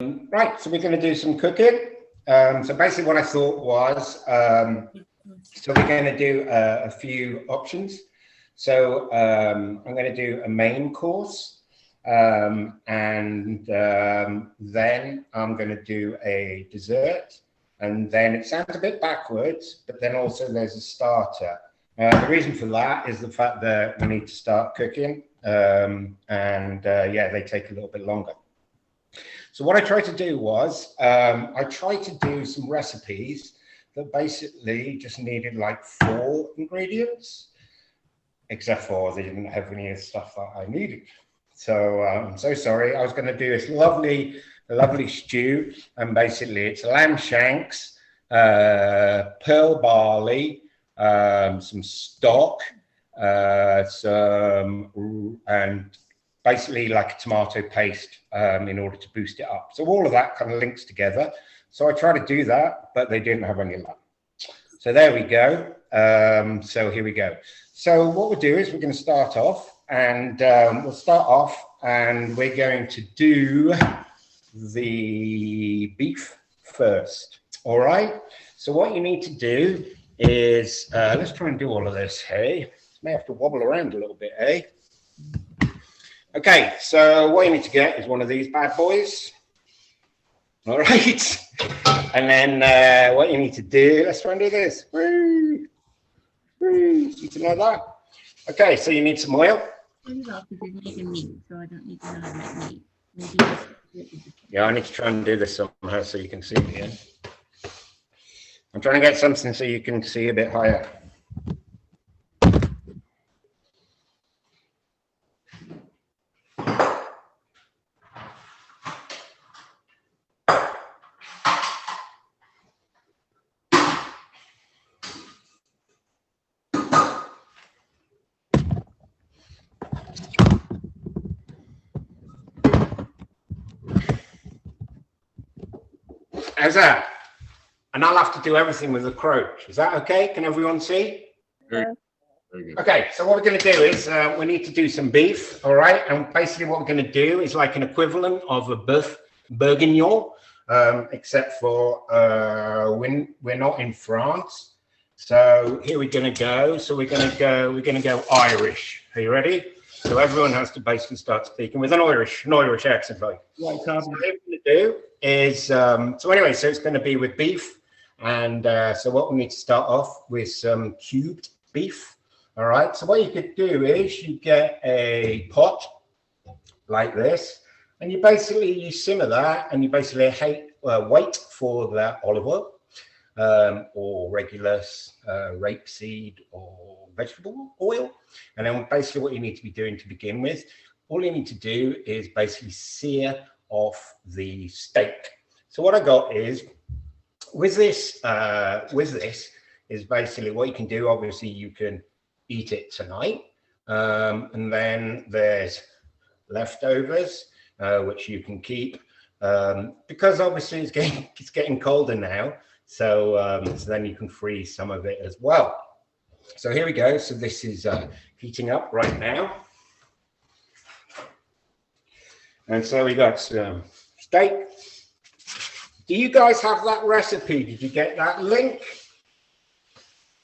Right, so we're going to do some cooking. So basically what I thought was, so we're going to do a few options. So I'm going to do a main course, and then I'm going to do a dessert, and then it sounds a bit backwards, but then also there's a starter. The reason for that is the fact that we need to start cooking, yeah, they take a little bit longer. So what I tried to do was, I tried to do some recipes that basically just needed like 4 ingredients, except for they didn't have any of the stuff that I needed. So I'm so sorry. I was going to do this lovely stew, and basically it's lamb shanks, pearl barley, some stock, and basically like a tomato paste in order to boost it up. So all of that kind of links together. So I tried to do that, but they didn't have any of that. So there we go. So here we go. So what we'll do is we're going to start off, and we'll start off and we're going to do the beef first. All right. So what you need to do is, let's try and do all of this, hey? May have to wobble around a little bit, eh? Okay, so what you need to get is one of these bad boys. All right. And then what you need to do, let's try and do this. Woo! Woo! Something like that. Okay, so you need some oil. Yeah, I need to try and do this somehow so you can see me. Yeah? I'm trying to get something so you can see a bit higher. How's that? And I'll have to do everything with the croach. Is that okay? Can everyone see? Very good. Okay, so what we're going to do is we need to do some beef, all right? And basically what we're going to do is like an equivalent of a Beouf Bourguignon, except for we're not in France. So here we're going to go. So we're going to go Irish. Are you ready? So everyone has to basically start speaking with an Irish accent, like. Right, so what we're going to do is, so anyway, so it's going to be with beef. And so what we need to start off with some cubed beef. All right. So what you could do is you get a pot like this, and you simmer that, and you basically wait for the olive oil, or regular rapeseed or vegetable oil. And then basically what you need to be doing to begin with, all you need to do is basically sear off the steak. So what I got is, with this is basically what you can do. Obviously you can eat it tonight, and then there's leftovers, which you can keep, because obviously it's getting colder now. So then you can freeze some of it as well. So here we go. So this is heating up right now. And so we got some steak. Do you guys have that recipe? Did you get that link?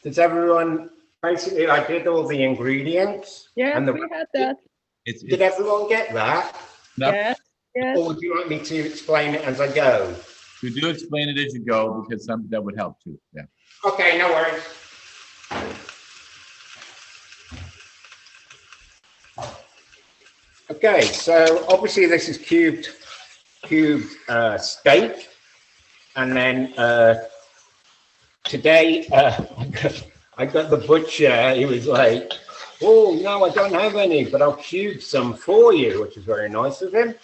Does everyone, basically I did all the ingredients. Yeah, we had that. Did everyone get that? No. Yes. Or would you like me to explain it as I go? You do explain it as you go, because that would help too. Yeah. Okay, no worries. Okay, so obviously this is cubed steak, and then today I got the butcher. He was like, "Oh no, I don't have any, but I'll cube some for you," which is very nice of him.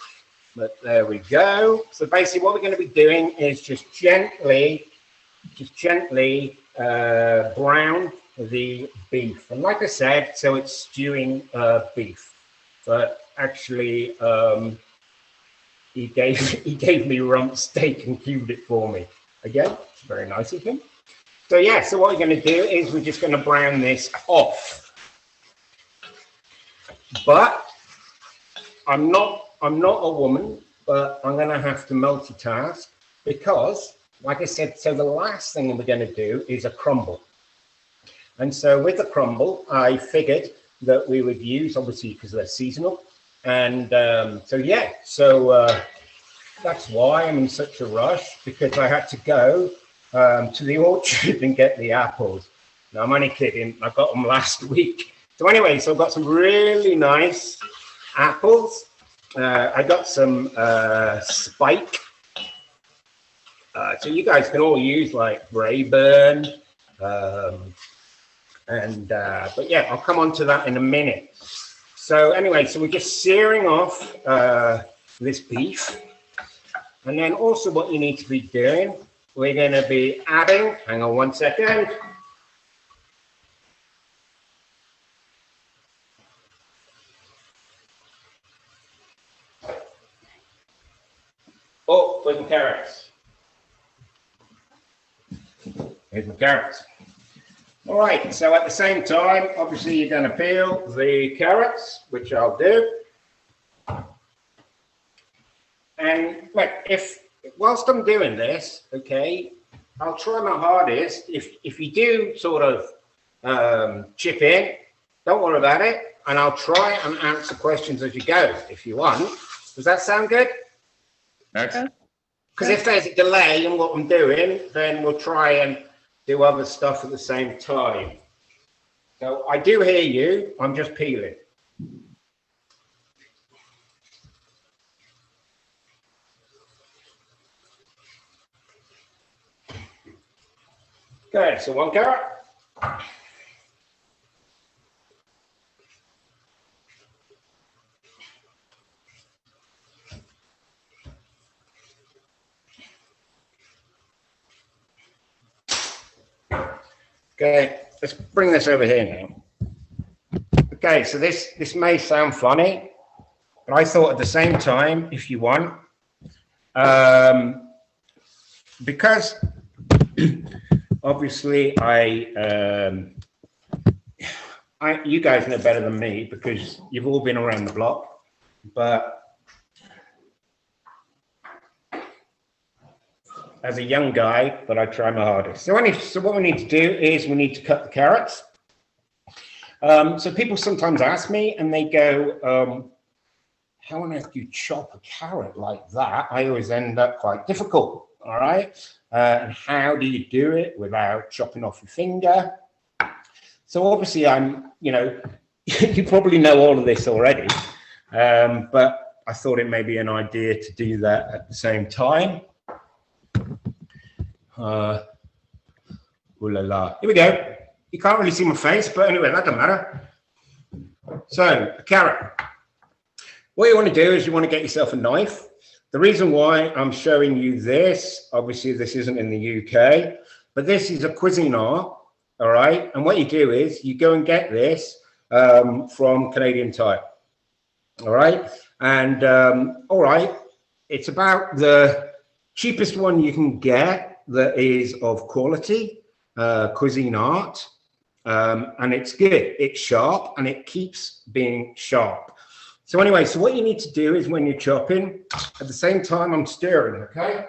But there we go. So basically, what we're going to be doing is just gently brown the beef. And like I said, so it's stewing beef, but actually he gave me rump steak and cubed it for me. Again, very nice of him. So yeah, so what we're going to do is we're just going to brown this off. But I'm not a woman, but I'm going to have to multitask because, like I said, so the last thing we're going to do is a crumble. And so with the crumble, I figured that we would use, obviously, because they're seasonal. And that's why I'm in such a rush, because I had to go to the orchard and get the apples. No, I'm only kidding. I got them last week. So anyway, so I've got some really nice apples. I got some spike. So you guys can all use like Rayburn. But yeah, I'll come on to that in a minute. So anyway, so we're just searing off this beef. And then also what you need to be doing, we're going to be adding, hang on one second. Oh, where's my carrots? Here's my carrots. All right, so at the same time, obviously you're going to peel the carrots, which I'll do. And look, whilst I'm doing this, okay, I'll try my hardest. If you do sort of chip in, don't worry about it, and I'll try and answer questions as you go if you want. Does that sound good? Excellent. Because if there's a delay in what I'm doing, then we'll try and do other stuff at the same time. So I do hear you, I'm just peeling. Okay, so one carrot. Okay, let's bring this over here now. Okay, so this may sound funny, but I thought at the same time, if you want, because obviously you guys know better than me because you've all been around the block, but as a young guy, but I try my hardest. So what we need to do is we need to cut the carrots. So people sometimes ask me and they go, how on earth do you chop a carrot like that? I always end up quite difficult, all right? And how do you do it without chopping off your finger? So obviously you probably know all of this already, but I thought it may be an idea to do that at the same time. Ooh la la. Here we go. You can't really see my face, but anyway, that doesn't matter. So, a carrot. What you want to do is you want to get yourself a knife. The reason why I'm showing you this, obviously this isn't in the UK, but this is a Cuisinart, all right? And what you do is you go and get this from Canadian Tire, all right? And, all right, it's about the cheapest one you can get that is of quality, Cuisinart, and it's good. It's sharp and it keeps being sharp. So anyway, so what you need to do is when you're chopping, at the same time I'm stirring, okay?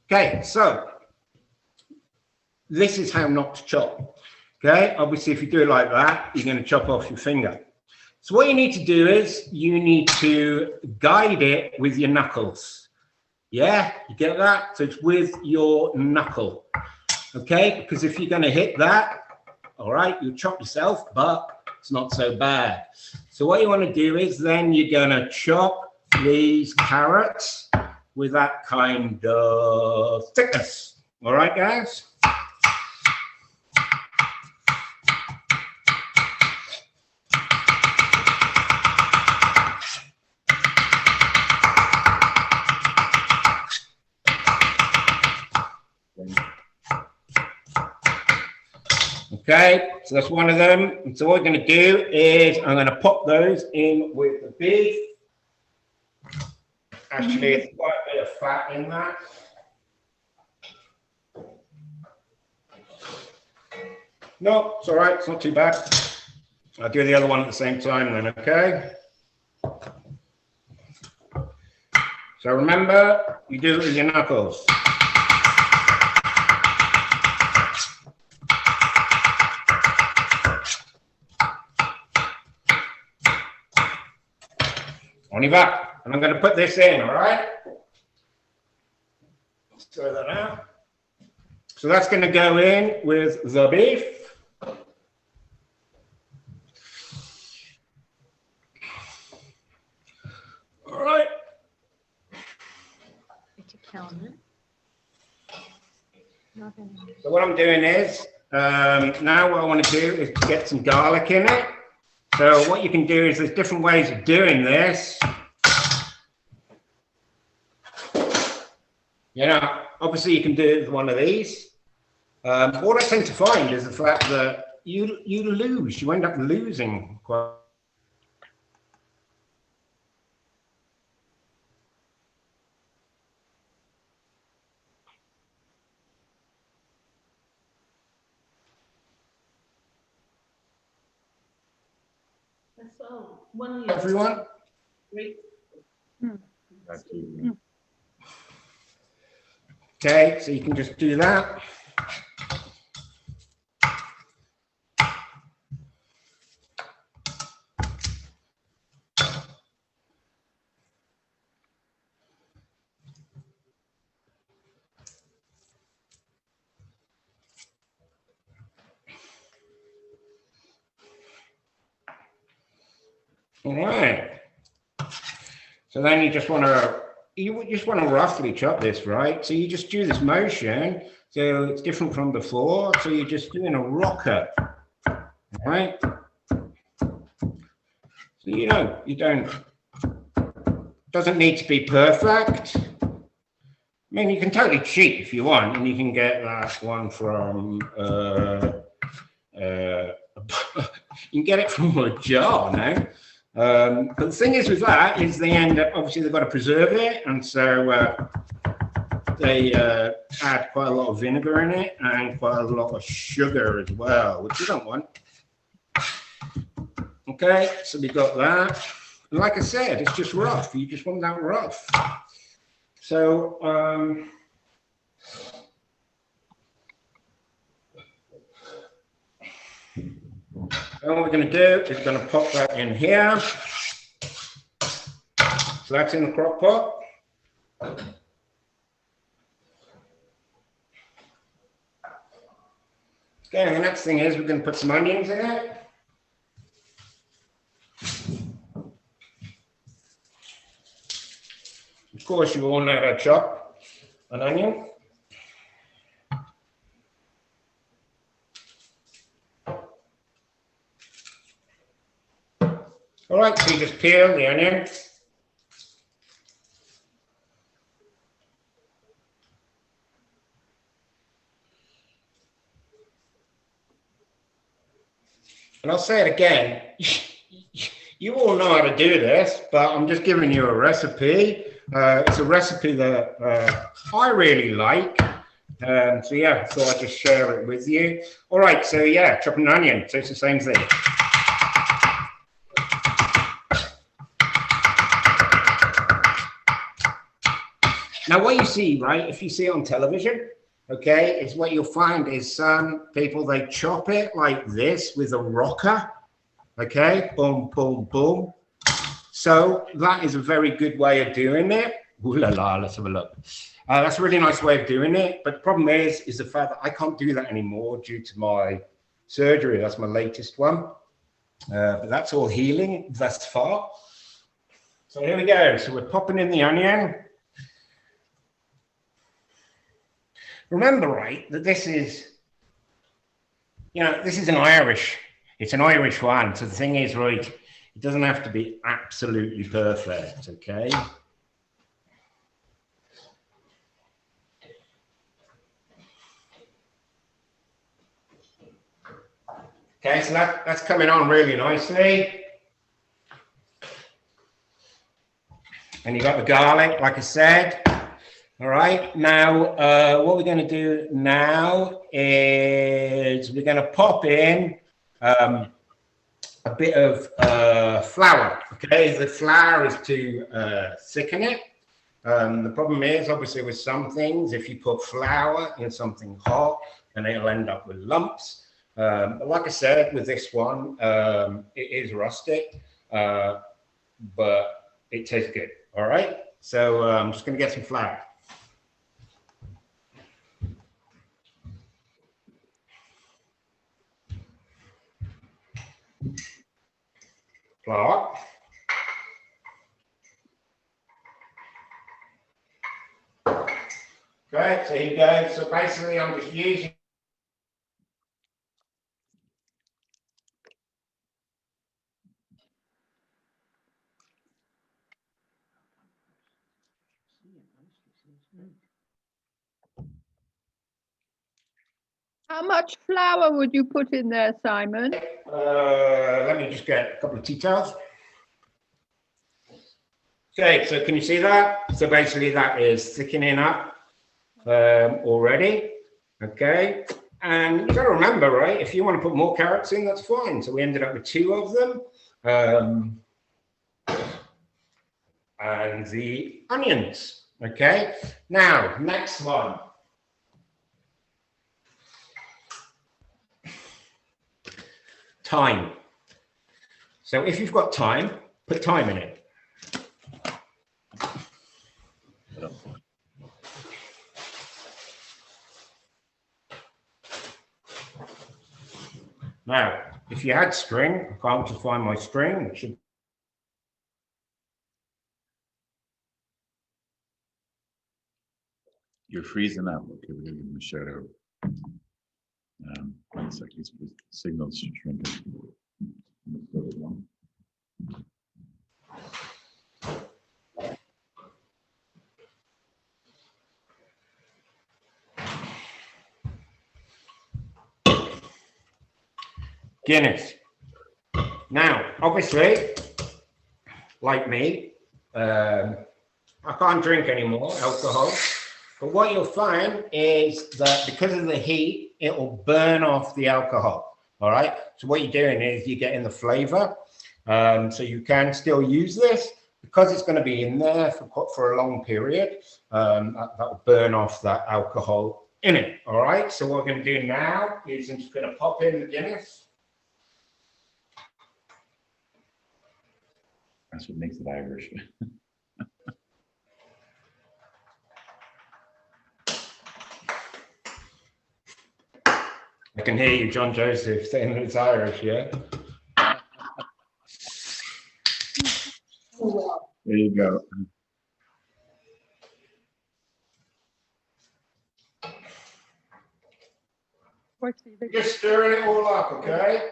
Okay, so this is how not to chop, okay? Obviously, if you do it like that, you're going to chop off your finger. So what you need to do is you need to guide it with your knuckles. Yeah, you get that? So it's with your knuckle, okay? Because if you're going to hit that, all right, you'll chop yourself, but it's not so bad. So what you want to do is then you're going to chop these carrots with that kind of thickness. All right, guys? Okay, so that's one of them. And so what we're going to do is I'm going to pop those in with the beef. Actually, there's quite a bit of fat in that. No, it's all right. It's not too bad. I'll do the other one at the same time then, okay? So remember, you do it with your knuckles. On your back. And I'm going to put this in, all right? Let's throw that out. So that's going to go in with the beef. All right. So what I'm doing is, now what I want to do is get some garlic in it. So what you can do is there's different ways of doing this. You know, obviously you can do it with one of these. What I tend to find is the fact that you end up losing quite. Everyone? Okay, so you can just do that. All right. So then you just want to roughly chop this, right? So you just do this motion. So it's different from before. So you're just doing a rocker, right? So you don't, doesn't need to be perfect. I mean, you can totally cheat if you want, and you can get that one from, you can get it from a jar now. But the thing is with that is they end up, obviously they've got to preserve it, and so they add quite a lot of vinegar in it and quite a lot of sugar as well, which you don't want. Okay, so we got that. And like I said, it's just rough. You just want that rough. So and what we're going to do is going to pop that in here. So that's in the crock pot. Okay, and the next thing is we're going to put some onions in it. Of course, you all know how to chop an onion. All right, so you just peel the onion. And I'll say it again, you all know how to do this, but I'm just giving you a recipe. It's a recipe that I really like. So yeah, so I'll just share it with you. All right, so yeah, chop an onion, so it's the same thing. Now, what you see, right, if you see it on television, okay, is what you'll find is some people, they chop it like this with a rocker, okay, boom, boom, boom. So that is a very good way of doing it. Ooh la la, let's have a look. That's a really nice way of doing it, but the problem is the fact that I can't do that anymore due to my surgery. That's my latest one, but that's all healing thus far. So here we go. So we're popping in the onion. Remember, right, that this is, this is it's an Irish one. So the thing is, right, it doesn't have to be absolutely perfect, okay? Okay, so that's coming on really nicely. And you got the garlic, like I said. All right, now what we're going to do now is we're going to pop in a bit of flour. Okay, the flour is to thicken it. The problem is, obviously, with some things, if you put flour in something hot, then it'll end up with lumps. But like I said, with this one, it is rustic, but it tastes good. All right, so I'm just going to get some flour. Flour. Okay, so here you go. So basically, I'm just using. How much flour would you put in there, Simon? Let me just get a couple of tea towels. Okay, so can you see that? So basically that is thickening up already, okay? And you got to remember, right, if you want to put more carrots in, that's fine. So we ended up with 2 of them. And the onions, okay? Now, next one. Thyme. So if you've got thyme, put thyme in it. Now, if you had string, I can't just find my string. It should. You're freezing up. Okay, we're gonna give him a shout out. 1 second, his signal's shrinking. Guinness. Now, obviously, like me, I can't drink anymore alcohol. But what you'll find is that because of the heat, it will burn off the alcohol. All right. So what you're doing is you're getting the flavor. So you can still use this because it's going to be in there for a long period. That will burn off that alcohol in it. All right. So what we're going to do now is I'm just going to pop in the Guinness. That's what makes it Irish. I can hear you, John Joseph, saying that it's Irish, yeah? There you go. Just stirring it all up, okay?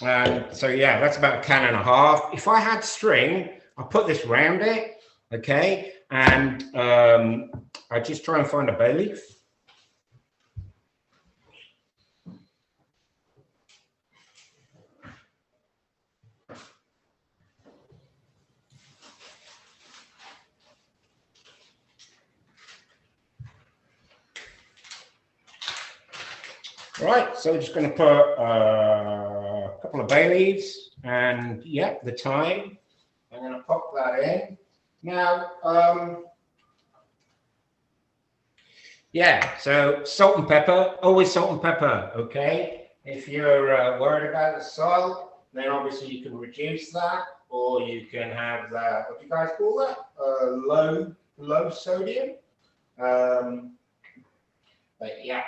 And so, yeah, that's about 1.5 cans. If I had string, I'll put this round it, okay? And I just try and find a bay leaf. Right, so we're just going to put a couple of bay leaves and, yeah, the thyme. I'm going to pop that in. Now, yeah, so salt and pepper, always salt and pepper, okay? If you're worried about the salt, then obviously you can reduce that, or you can have that, what do you guys call that? Low sodium. But yeah.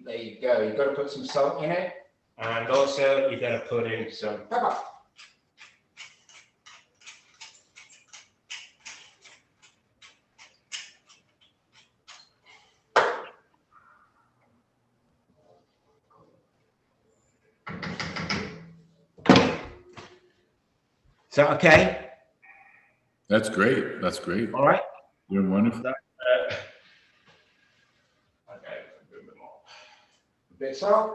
There you go. You've got to put some salt in it, and also you're going to put in some pepper. Is that okay? That's great. That's great. All right. You're wonderful. Bit of salt.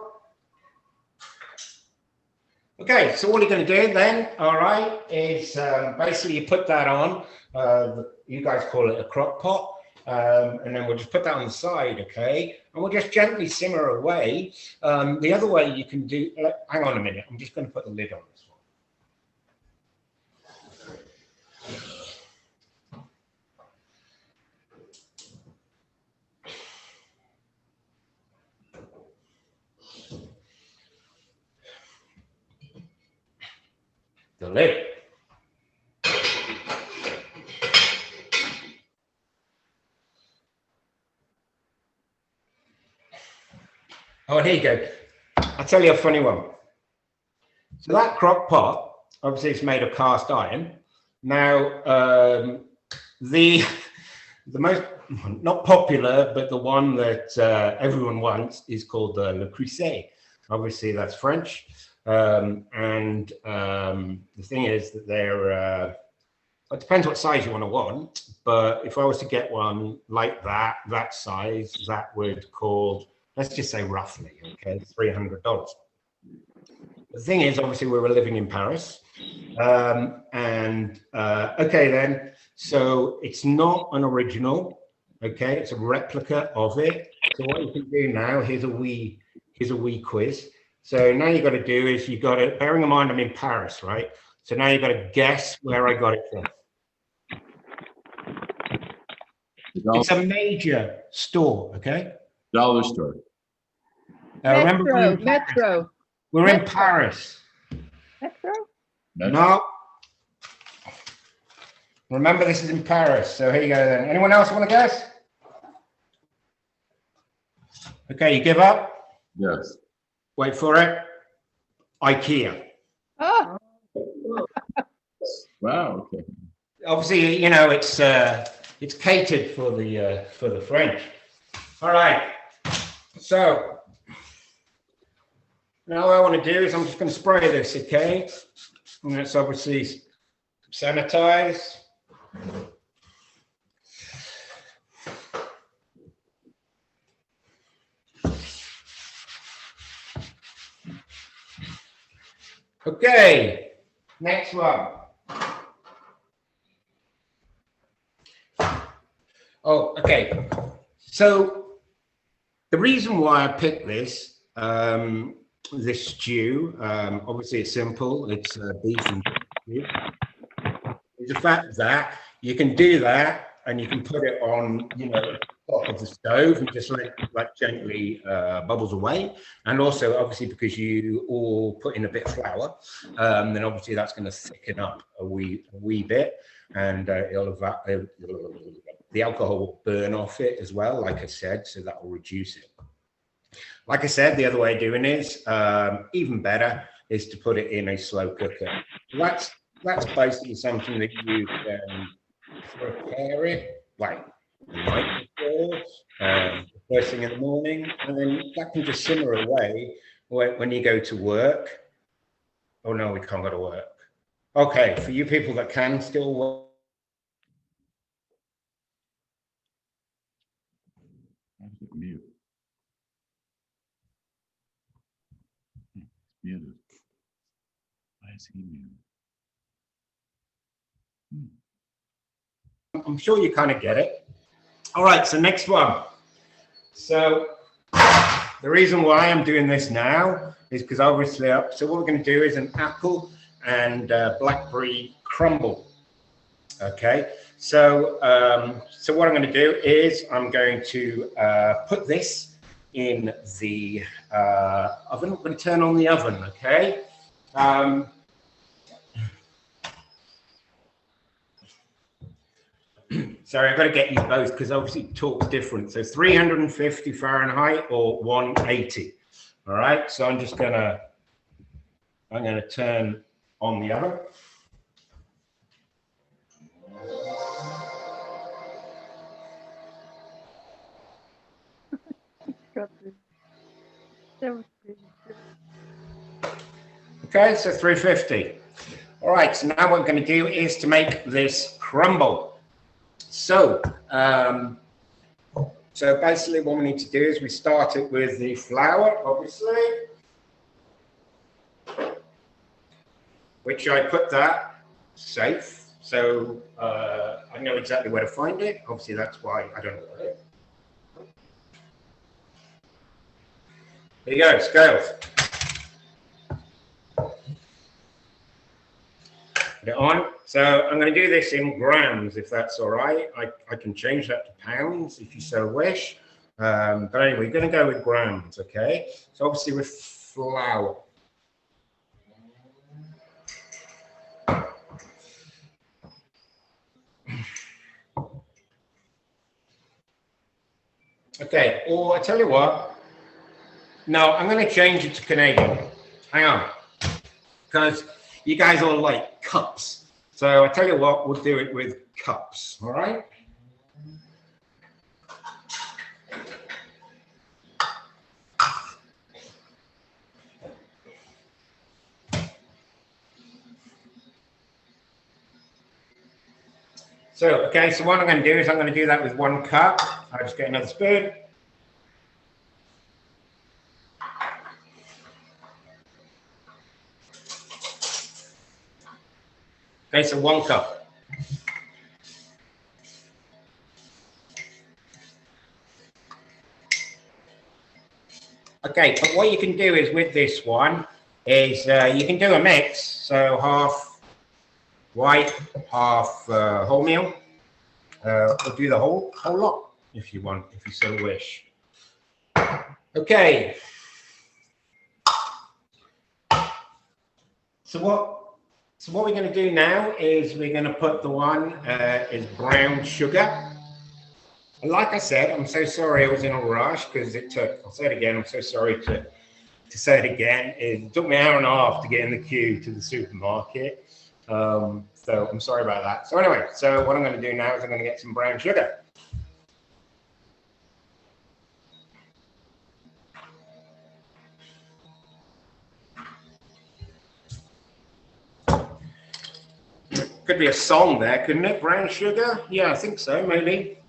Okay, so what you're going to do then, all right, is basically you put that on. You guys call it a crock pot. And then we'll just put that on the side, okay? And we'll just gently simmer away. The other way you can do, hang on a minute, I'm just going to put the lid on this one. The lid. Oh, here you go. I'll tell you a funny one. So that crock pot, obviously it's made of cast iron. Now, the most, not popular, but the one that everyone wants is called the Le Creuset. Obviously that's French. The thing is that they're, it depends what size you want, but if I was to get one like that size, that would cost, let's just say roughly, okay, $300. The thing is, obviously, we were living in Paris. Okay, then, so it's not an original, okay, it's a replica of it. So what you can do now, here's a wee quiz. So now you got to do is you got to, bearing in mind I'm in Paris, right? So now you got to guess where I got it from. It's a major store, okay? Dollar store. Metro. We're in Paris. Metro? No. Remember, this is in Paris. So here you go then. Anyone else want to guess? Okay, you give up? Yes. Wait for it. IKEA. Oh. Wow. Okay. Obviously, you know, it's catered for the French. All right. So now what I want to do is I'm just going to spray this, okay? And let's obviously sanitize. Okay, next one. Oh, okay. So the reason why I picked this this stew, obviously it's simple. It's beef and stew. It's the fact that you can do that and you can put it on, you know, top of the stove and just let like gently bubbles away. And also, obviously, because you all put in a bit of flour, then obviously that's going to thicken up a wee bit, and the alcohol will burn off it as well, like I said, so that will reduce it. Like I said, the other way of doing is even better is to put it in a slow cooker. That's basically something that you can prepare it like the night before, first thing in the morning, and then that can just simmer away when you go to work. Oh no, we can't go to work. Okay, for you people that can still work. Mute. Muted. Why is he muted? I'm sure you kind of get it. All right, so next one. So the reason why I'm doing this now is because obviously, so what we're going to do is an apple and blackberry crumble. Okay, so so what I'm going to do is I'm going to put this in the oven. I'm going to turn on the oven. Okay. Sorry, I've got to get you both because obviously talk's different. So 350 Fahrenheit or 180. All right. So I'm going to turn on the oven. Okay, so 350. All right, so now what I'm going to do is to make this crumble. So, so basically what we need to do is we start it with the flour, obviously, which I put that safe. So I know exactly where to find it. Obviously, that's why I don't know what it is. There you go, scales. Put it on. So I'm going to do this in grams, if that's all right. I can change that to pounds if you so wish. But anyway, we're going to go with grams, okay? So obviously with flour. Okay, or I tell you what, no, I'm going to change it to Canadian. Hang on, because you guys all like cups. So I tell you what, we'll do it with cups, all right? So, okay, so what I'm going to do is I'm going to do that with 1 cup. I'll just get another spoon. Okay, so 1 cup. Okay, but what you can do is with this one is you can do a mix. So half white, half wholemeal. Or do the whole lot if you want, if you so wish. Okay. So what we're going to do now is we're going to put the one is brown sugar. And like I said, I'm so sorry I was in a rush because it took, I'll say it again, I'm so sorry to say it again. It took me an hour and a half to get in the queue to the supermarket. So I'm sorry about that. So anyway, so what I'm going to do now is I'm going to get some brown sugar. Could be a song there, couldn't it? Brown sugar? Yeah, I think so, maybe.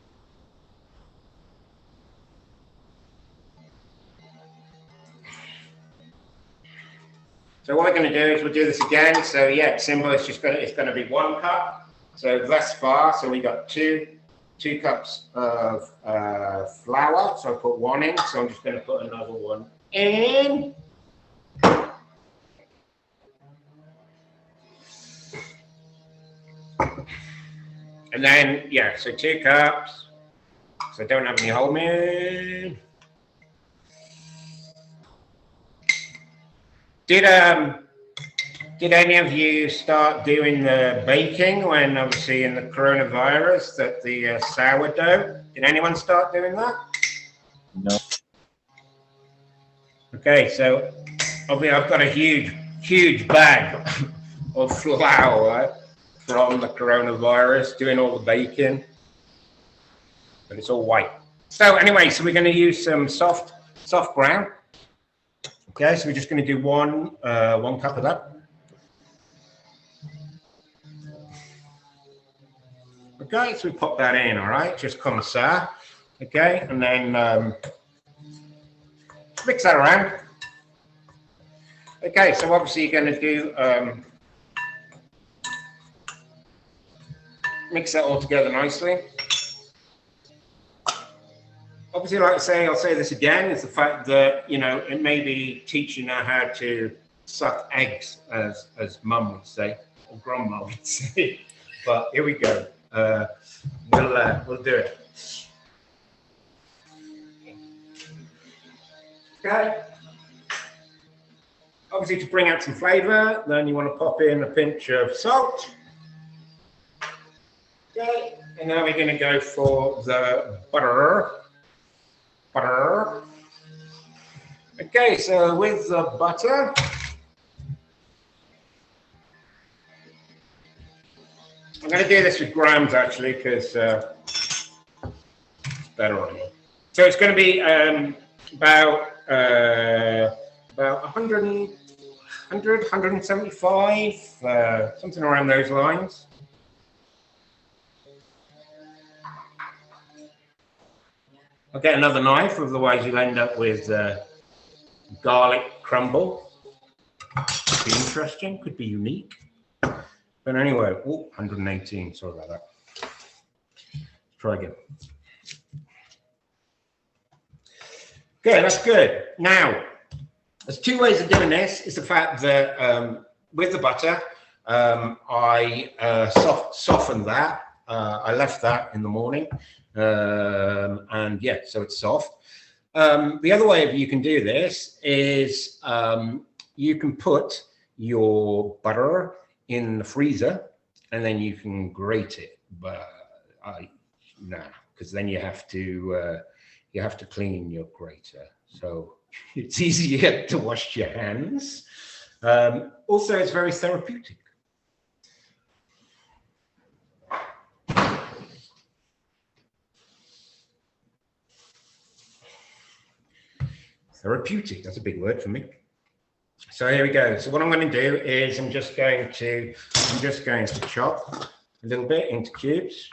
So what we're going to do is we'll do this again. So yeah, simple. It's going to be 1 cup. So thus far, so we got two cups of flour. So I put 1 in. So I'm just going to put another 1 in. And then yeah, so 2 cups. So I don't have any wholemeal. Did any of you start doing the baking when obviously in the coronavirus, that the sourdough? Did anyone start doing that? No. Okay, so obviously I've got a huge bag of flour from the coronavirus, doing all the baking, but it's all white. So anyway, so we're going to use some soft brown. Okay, so we're just going to do one cup of that. Okay, so we pop that in, all right, just comme ça. Okay, and then mix that around. Okay, so obviously you're going to do mix that all together nicely. Obviously, like I say, I'll say this again, is the fact that, you know, it may be teaching her how to suck eggs, as mum would say, or grandma would say. But here we go. We'll do it. Okay. Obviously, to bring out some flavour, then you want to pop in a pinch of salt. Okay, and now we're going to go for the butter. Okay, so with the butter, I'm going to do this with grams actually because it's better on you. So it's going to be about 100, 175, something around those lines. I'll get another knife, otherwise you'll end up with garlic crumble. Could be interesting, could be unique. But anyway, 118, sorry about that. Try again. Good, that's good. Now, there's two ways of doing this. Is the fact that with the butter, I softened that. I left that in the morning. And yeah, so it's soft. The other way you can do this is you can put your butter in the freezer and then you can grate it. But no, because then you have to clean your grater. So it's easier to wash your hands. Also, it's very therapeutic. Therapeutic, that's a big word for me. So here we go. So what I'm going to do is I'm just going to chop a little bit into cubes.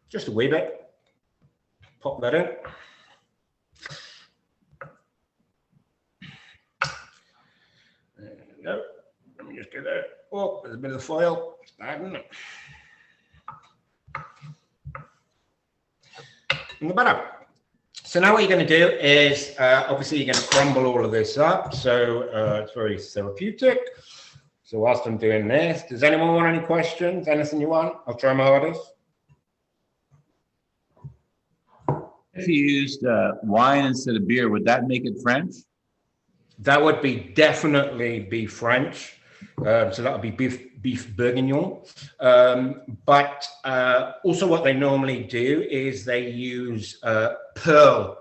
Just a wee bit. Pop that in. There we go. Let me just get that. Oh, there's a bit of the foil. It's bad, isn't it? And the butter. So now what you're going to do is, obviously you're going to crumble all of this up. So it's very therapeutic. So whilst I'm doing this, does anyone want any questions? Anything you want? I'll try my hardest. If you used wine instead of beer, would that make it French? That would be definitely be French. So that would be beef bourguignon. But also what they normally do is they use pearl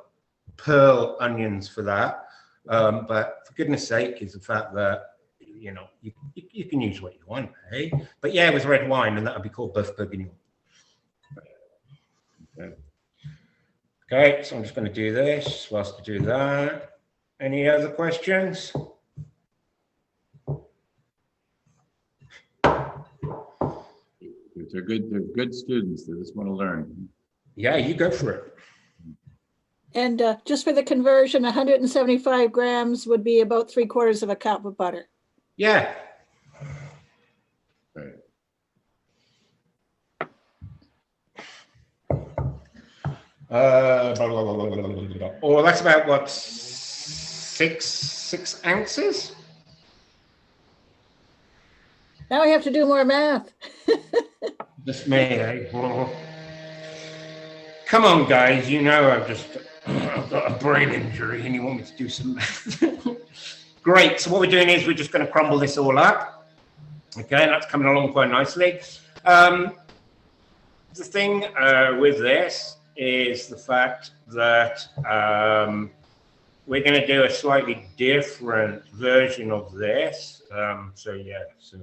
onions for that. But for goodness sake, is the fact that, you know, you can use what you want, hey? But yeah, it was red wine, and that would be called beef bourguignon. Okay, so I'm just going to do this whilst I do that. Any other questions? They're good students. They just want to learn. Yeah, you go for it. And just for the conversion, 175 grams would be about 3/4 of a cup of butter. Yeah. Right. Or that's about what, six ounces? Now I have to do more math. Just me, eh? Come on, guys. You know I've got a brain injury and you want me to do some math. Great. So what we're doing is we're just going to crumble this all up. Okay, that's coming along quite nicely. The thing with this is the fact that we're going to do a slightly different version of this. So yeah, so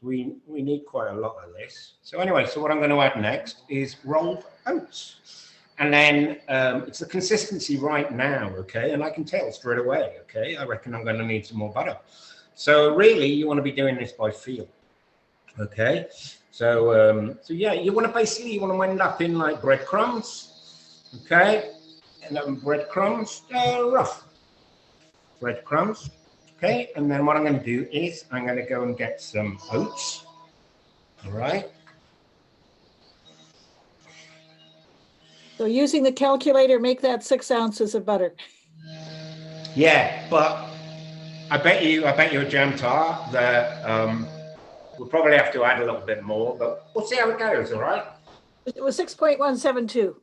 we need quite a lot of this. So anyway, so what I'm going to add next is rolled oats. And then it's the consistency right now, okay? And I can tell straight away, okay? I reckon I'm going to need some more butter. So really, you want to be doing this by feel, okay? So yeah, you want to end up in like breadcrumbs, okay? And then breadcrumbs, rough breadcrumbs, okay? And then what I'm going to do is I'm going to go and get some oats, all right? So using the calculator, make that 6 ounces of butter. Yeah, but I bet you a jam tart that we'll probably have to add a little bit more, but we'll see how it goes, all right? It was 6.172,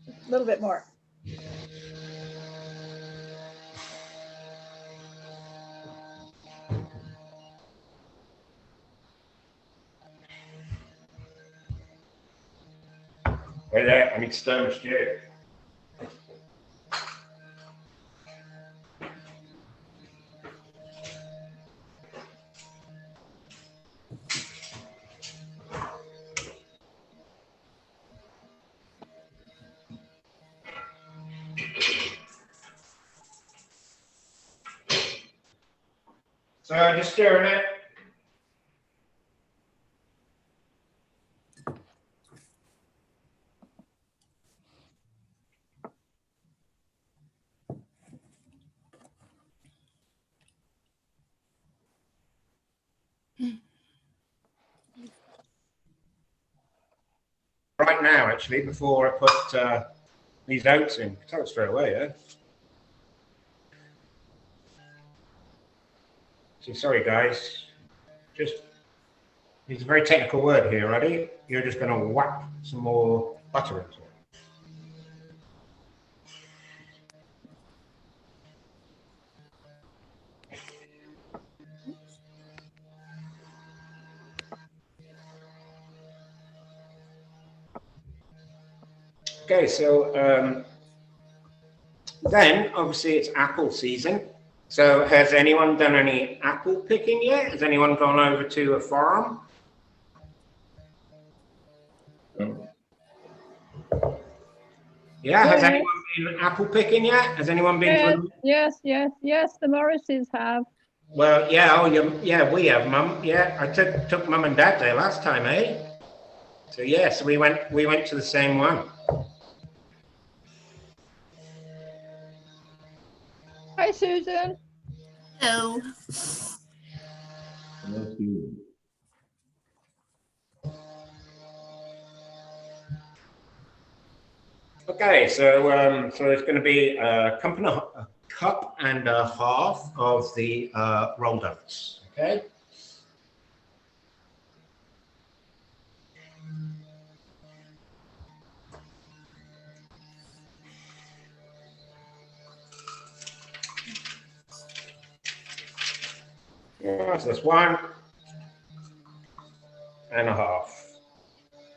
a little bit more. Hey there, I need to stir my stew. So just stirring it. now, actually, before I put these oats in. Tell it straight away, yeah? So sorry, guys. Just, it's a very technical word here, ready? You're just going to whack some more butter into it. Okay, so then obviously it's apple season. So has anyone done any apple picking yet? Has anyone gone over to a farm? Yeah, has anyone been apple picking yet? Has anyone been? Yes, the Morrises have. Well, yeah, yeah, we have, Mum. Yeah, I took Mum and Dad there last time, eh? So yes, we went to the same one. Hi, Susan. Hello. Okay, so so it's going to be a cup and a half of the rolled oats. Okay. Yeah, so that's 1.5.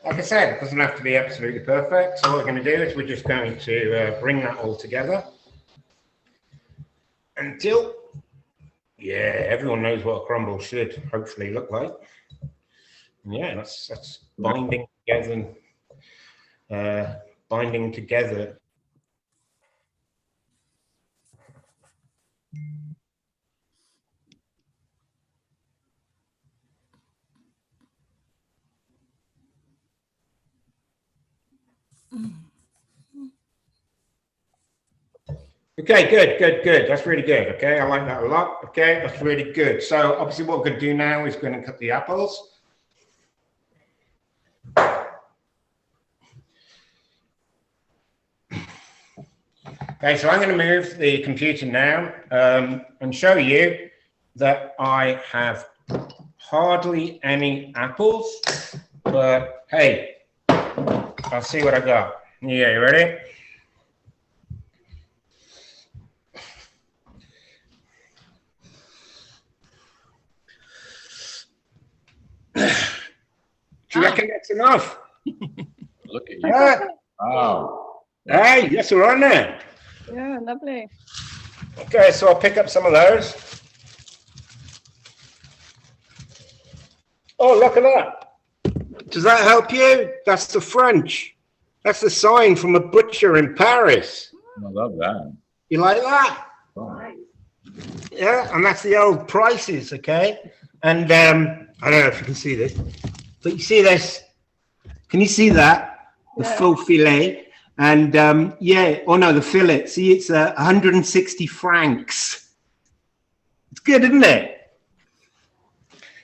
Like I said, it doesn't have to be absolutely perfect. So what we're going to do is we're just going to bring that all together until, yeah, everyone knows what a crumble should hopefully look like. Yeah, that's binding together. Binding together. Okay, good. That's really good. Okay, I like that a lot. Okay, that's really good. So obviously what we're going to do now is going to cut the apples. Okay, so I'm going to move the computer now and show you that I have hardly any apples, but hey, I'll see what I got. Yeah, you ready? Do you reckon that's enough? Look at you. Wow. Hey, that's all right now. Yeah, lovely. Okay, so I'll pick up some of those. Oh, look at that. Does that help you? That's the French. That's the sign from a butcher in Paris. I love that. You like that? Oh. Yeah, and that's the old prices, okay? And I don't know if you can see this, but you see this? Can you see that? The full filet. And yeah, oh no, the fillet. See, it's 160 francs. It's good, isn't it?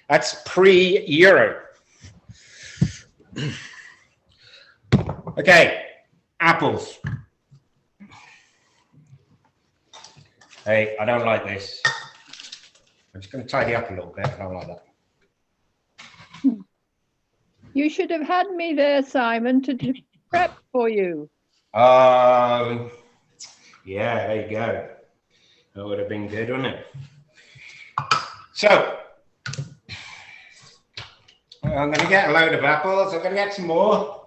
That's pre-euro. Okay, apples. Hey, I don't like this. I'm just going to tidy up a little bit. I don't like that. You should have had me there, Simon, to prep for you. Yeah, there you go. That would have been good, wouldn't it? So, I'm going to get a load of apples. I'm going to get some more.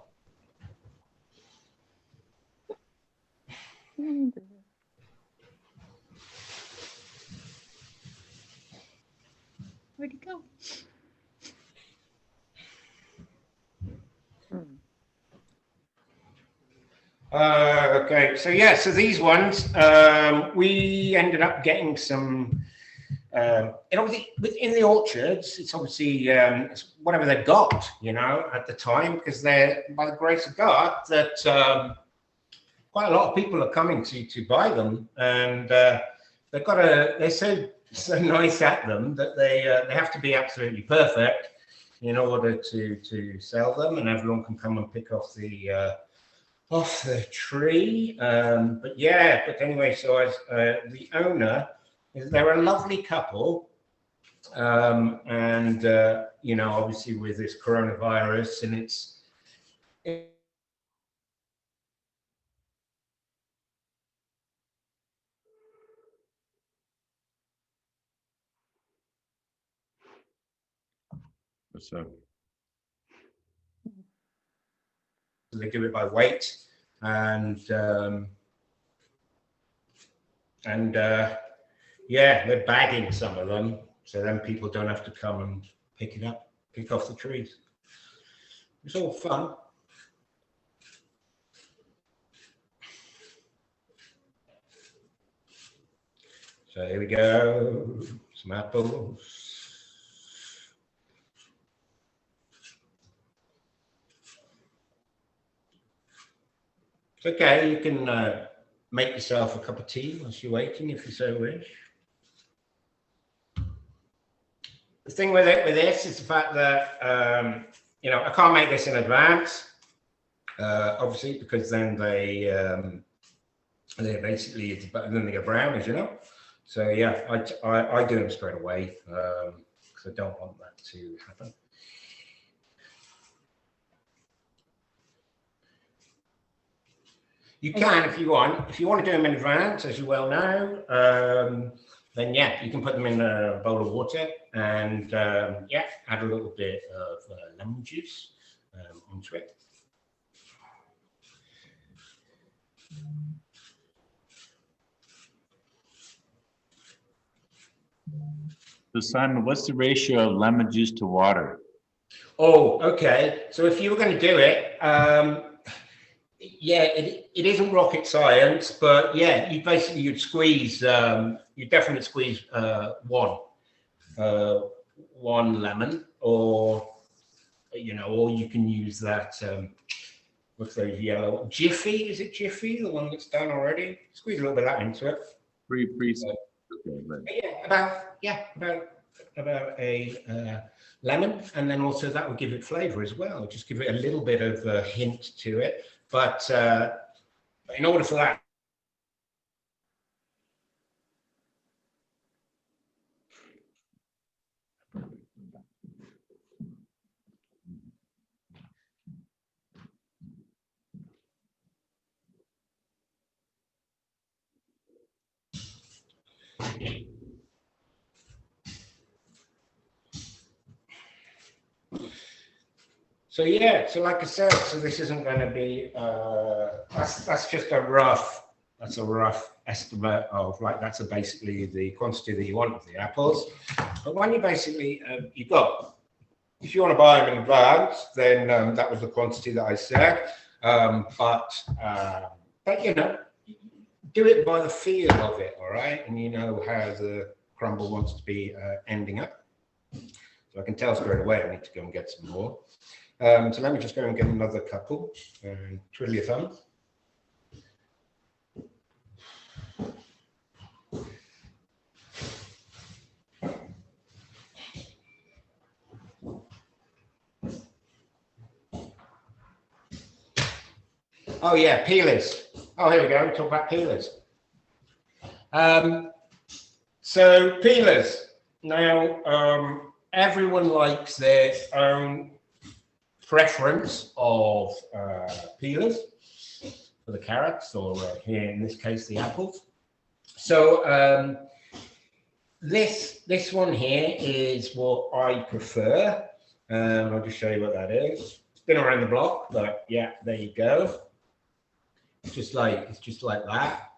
Where'd it go? Okay, so yeah, so these ones, we ended up getting some, and obviously in the orchards, it's obviously it's whatever they got, you know, at the time, because they're, by the grace of God, that quite a lot of people are coming to buy them, and they've got they're so nice at them that they have to be absolutely perfect. in order to sell them, and everyone can come and pick off the tree. But yeah, but anyway, so as the owner, they're a lovely couple. And you know, obviously with this coronavirus, and it's So they do it by weight, and yeah, they're bagging some of them, so then people don't have to come and pick it up, pick off the trees. It's all fun. So here we go, some apples. It's okay, you can make yourself a cup of tea whilst you're waiting if you so wish. The thing with this is the fact that, you know, I can't make this in advance, obviously, because then they're basically, then they get brown, as you know. So yeah, I do them straight away because I don't want that to happen. You can, if you want to do them in advance, as you well know, then yeah, you can put them in a bowl of water and yeah, add a little bit of lemon juice onto it. So Simon, what's the ratio of lemon juice to water? Oh, okay. So if you were going to do it, yeah, it isn't rocket science, but yeah, you'd squeeze, you definitely squeeze one lemon, or you know, or you can use that. What's those yellow Jiffy? Is it Jiffy, the one that's done already? Squeeze a little bit of that into it. Okay, right. Yeah, about a lemon, and then also that will give it flavor as well. Just give it a little bit of a hint to it. But in order for that, so yeah, so like I said, so this isn't going to be, that's just a rough estimate of, like, that's basically the quantity that you want of the apples. But when you basically, if you want to buy them in advance, then that was the quantity that I said. But you know, do it by the feel of it, all right? And you know how the crumble wants to be ending up. So I can tell straight away I need to go and get some more. So let me just go and get another couple and twiddle your thumbs. Oh yeah, peelers. Oh, here we go. We talk about peelers. So peelers. Now, everyone likes their own preference of peelers for the carrots, or here in this case, the apples. So this one here is what I prefer. I'll just show you what that is. It's been around the block, but yeah, there you go. It's just like that.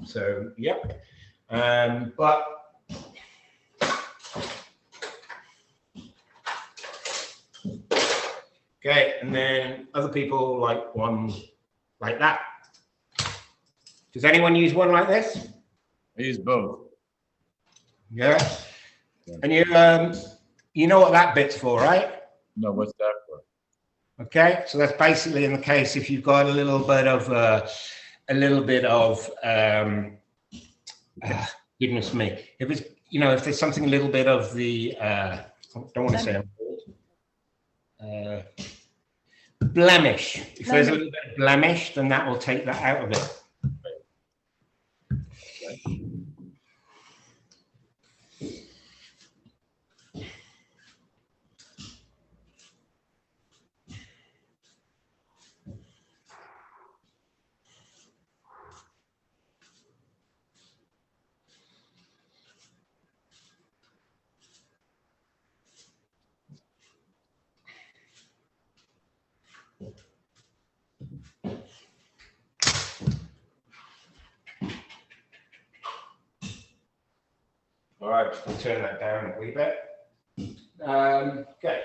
So yep. But okay, and then other people like one like that. Does anyone use one like this? I use both. Yeah. And you know what that bit's for, right? No, what's that for? Okay, so that's basically in the case if you've got a little bit of goodness me, if it's, you know, if there's something a little bit of the I don't want to say I'm old, blemish. If there's a little bit of blemish, then that will take that out of it. All right, just gonna turn that down a wee bit. Okay.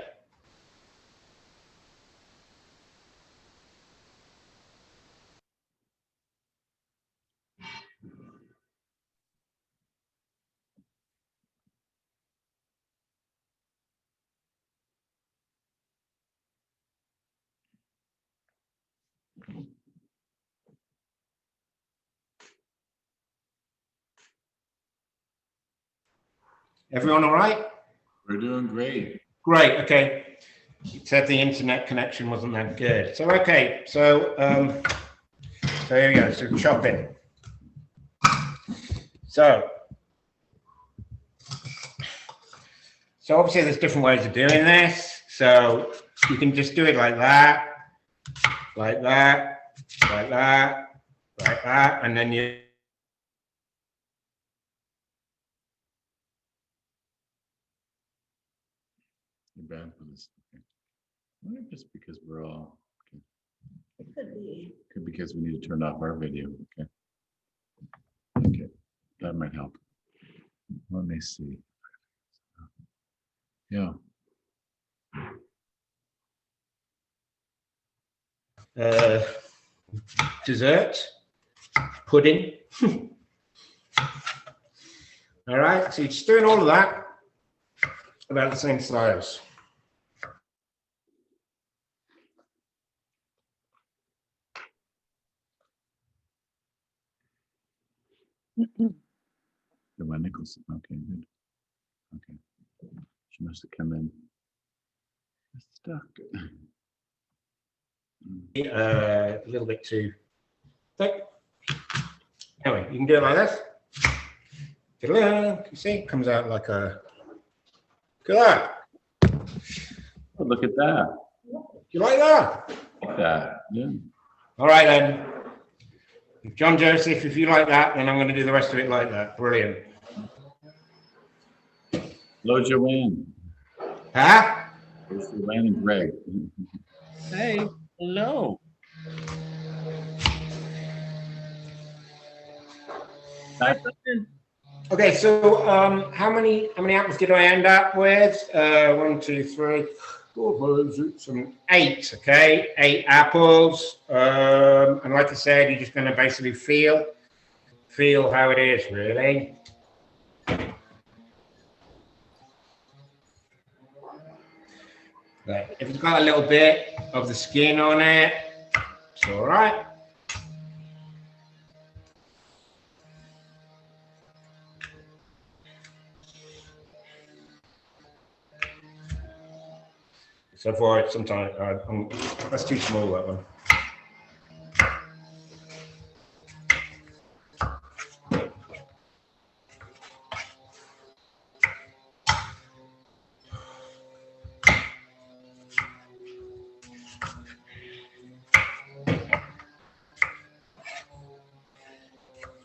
Everyone all right? We're doing great. Great, okay. You said the internet connection wasn't that good. So, okay, so here we go, so chopping. So obviously there's different ways of doing this. So you can just do it like that, like that, like that, like that, and then you Bad for this. Okay. I wonder if it's because we're all. Okay. It could be. Could be because we need to turn off our video. Okay. Okay, that might help. Let me see. Yeah. dessert, pudding. All right, so you're just doing all of that about the same size. My Nicholson. Okay, good. Okay. She must have come in. Stuck. A little bit too thick. Anyway, you can do it like this. You see, it comes out like a. Look at that. Oh, look at that. You like that? Like that. Yeah. All right then. John Joseph, if you like that, then I'm going to do the rest of it like that. Brilliant. Hello, Joanne. Huh? There's Joanne and Greg. Hey, hello. Okay, so how many apples did I end up with? 1, 2, 3, 4, 5, 6, 7, 8. Okay, 8 apples. And like I said, you're just going to basically feel how it is, really. Right. If it's got a little bit of the skin on it, it's all right. So far, sometimes that's too small, that one.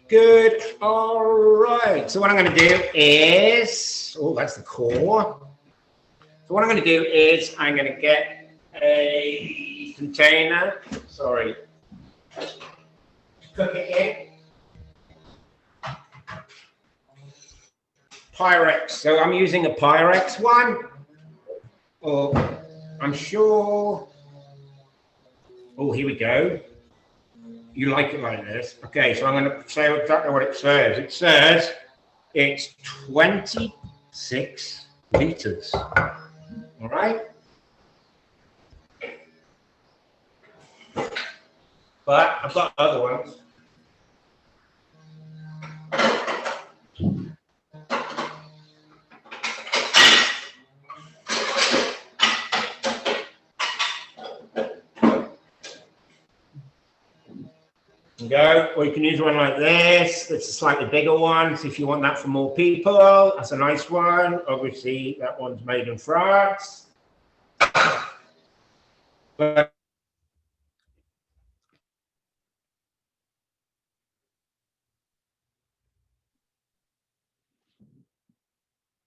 Good. All right. So what I'm going to do is, oh, that's the core. So what I'm going to do is I'm going to get a container. Sorry. Cook it in. Pyrex. So I'm using a Pyrex one. Or I'm sure. Oh, here we go. You like it like this. Okay, so I'm going to say exactly what it says. It says it's 26 liters. All right. But I've got other ones. There you go. Or you can use one like this. It's a slightly bigger one. So if you want that for more people, that's a nice one. Obviously, that one's made in France. But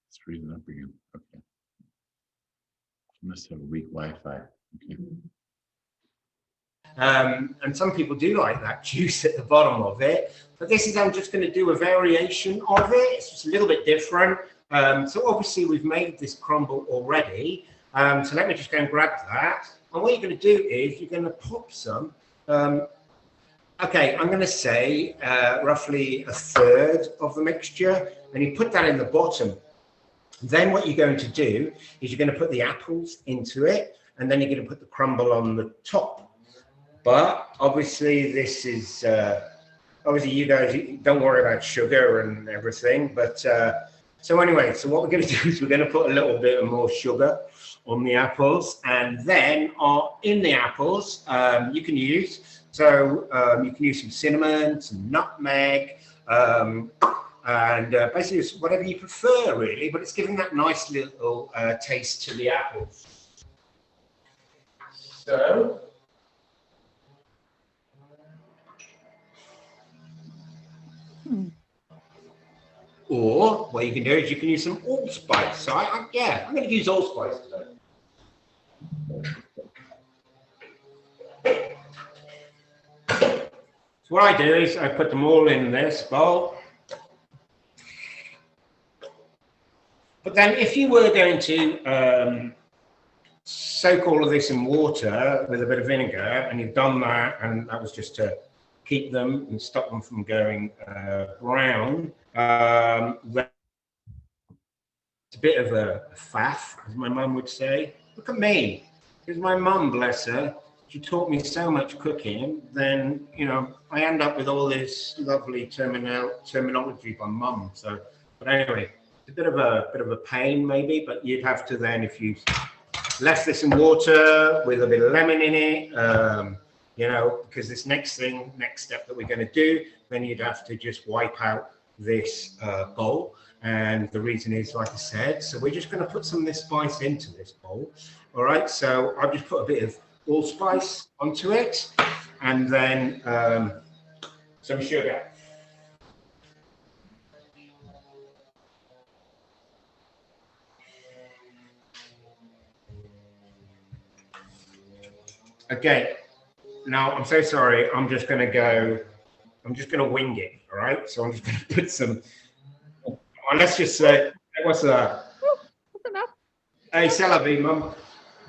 It's freezing up again. Okay. Must have weak Wi-Fi. Okay. and some people do like that juice at the bottom of it. But this is, I'm just going to do a variation of it. It's just a little bit different. So obviously we've made this crumble already. So let me just go and grab that. And what you're going to do is you're going to pop some. Okay, I'm going to say roughly a third of the mixture, and you put that in the bottom. Then what you're going to do is you're going to put the apples into it, and then you're going to put the crumble on the top. But obviously this is, obviously you guys don't worry about sugar and everything. But so anyway, so what we're going to do is we're going to put a little bit more sugar on the apples, and then in the apples you can use, you can use some cinnamon, some nutmeg, and basically it's whatever you prefer really, but it's giving that nice little taste to the apples. So or what you can do is you can use some allspice. So I'm going to use allspice today. So what I do is I put them all in this bowl. But then if you were going to soak all of this in water with a bit of vinegar, and you've done that, and that was just to keep them and stop them from going brown, it's a bit of a faff, as my mum would say. Look at me, because my mum, bless her, she taught me so much cooking. Then I end up with all this lovely terminology by mum. So, but anyway, it's a bit of a pain maybe. But you'd have to then, if you left this in water with a bit of lemon in it, because this next step that we're going to do, then you'd have to just wipe out this bowl. And the reason is, like I said, so we're just going to put some of this spice into this bowl. All right, so I've just put a bit of allspice onto it, and then some sugar. Okay, now I'm so sorry, I'm just going to wing it, all right? So I'm just going to put some, let's just say, what's that? That's enough. Hey, c'est la vie, Mum.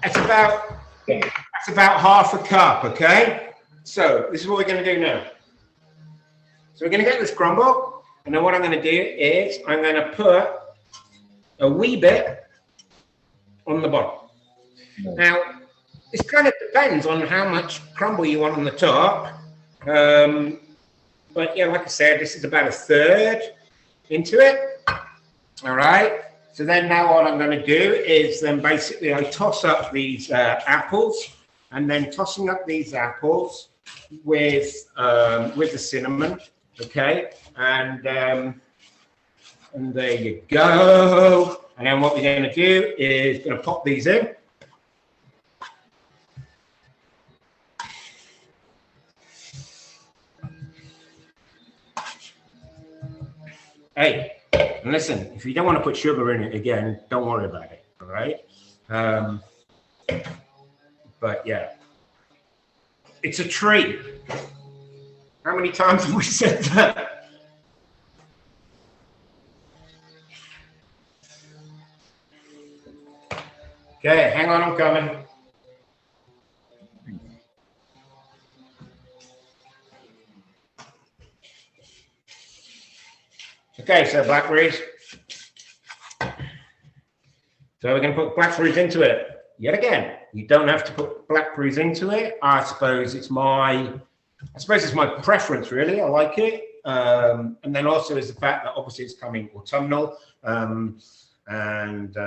That's about half a cup, okay? So this is what we're going to do now. So we're going to get this crumble, and then what I'm going to do is I'm going to put a wee bit on the bottom. Now, this kind of depends on how much crumble you want on the top. But yeah, like I said, this is about a third into it. All right. So then now what I'm going to do is then basically I toss up these apples, and then tossing up these apples with the cinnamon. Okay. And there you go. And then what we're going to do is going to pop these in. Hey, and listen, if you don't want to put sugar in it again, don't worry about it, all right? But yeah, it's a treat. How many times have we said that? Okay, hang on, I'm coming. Okay, so blackberries. So we're going to put blackberries into it. Yet again, you don't have to put blackberries into it. I suppose it's my preference, really. I like it. And then also is the fact that obviously it's coming autumnal. And I don't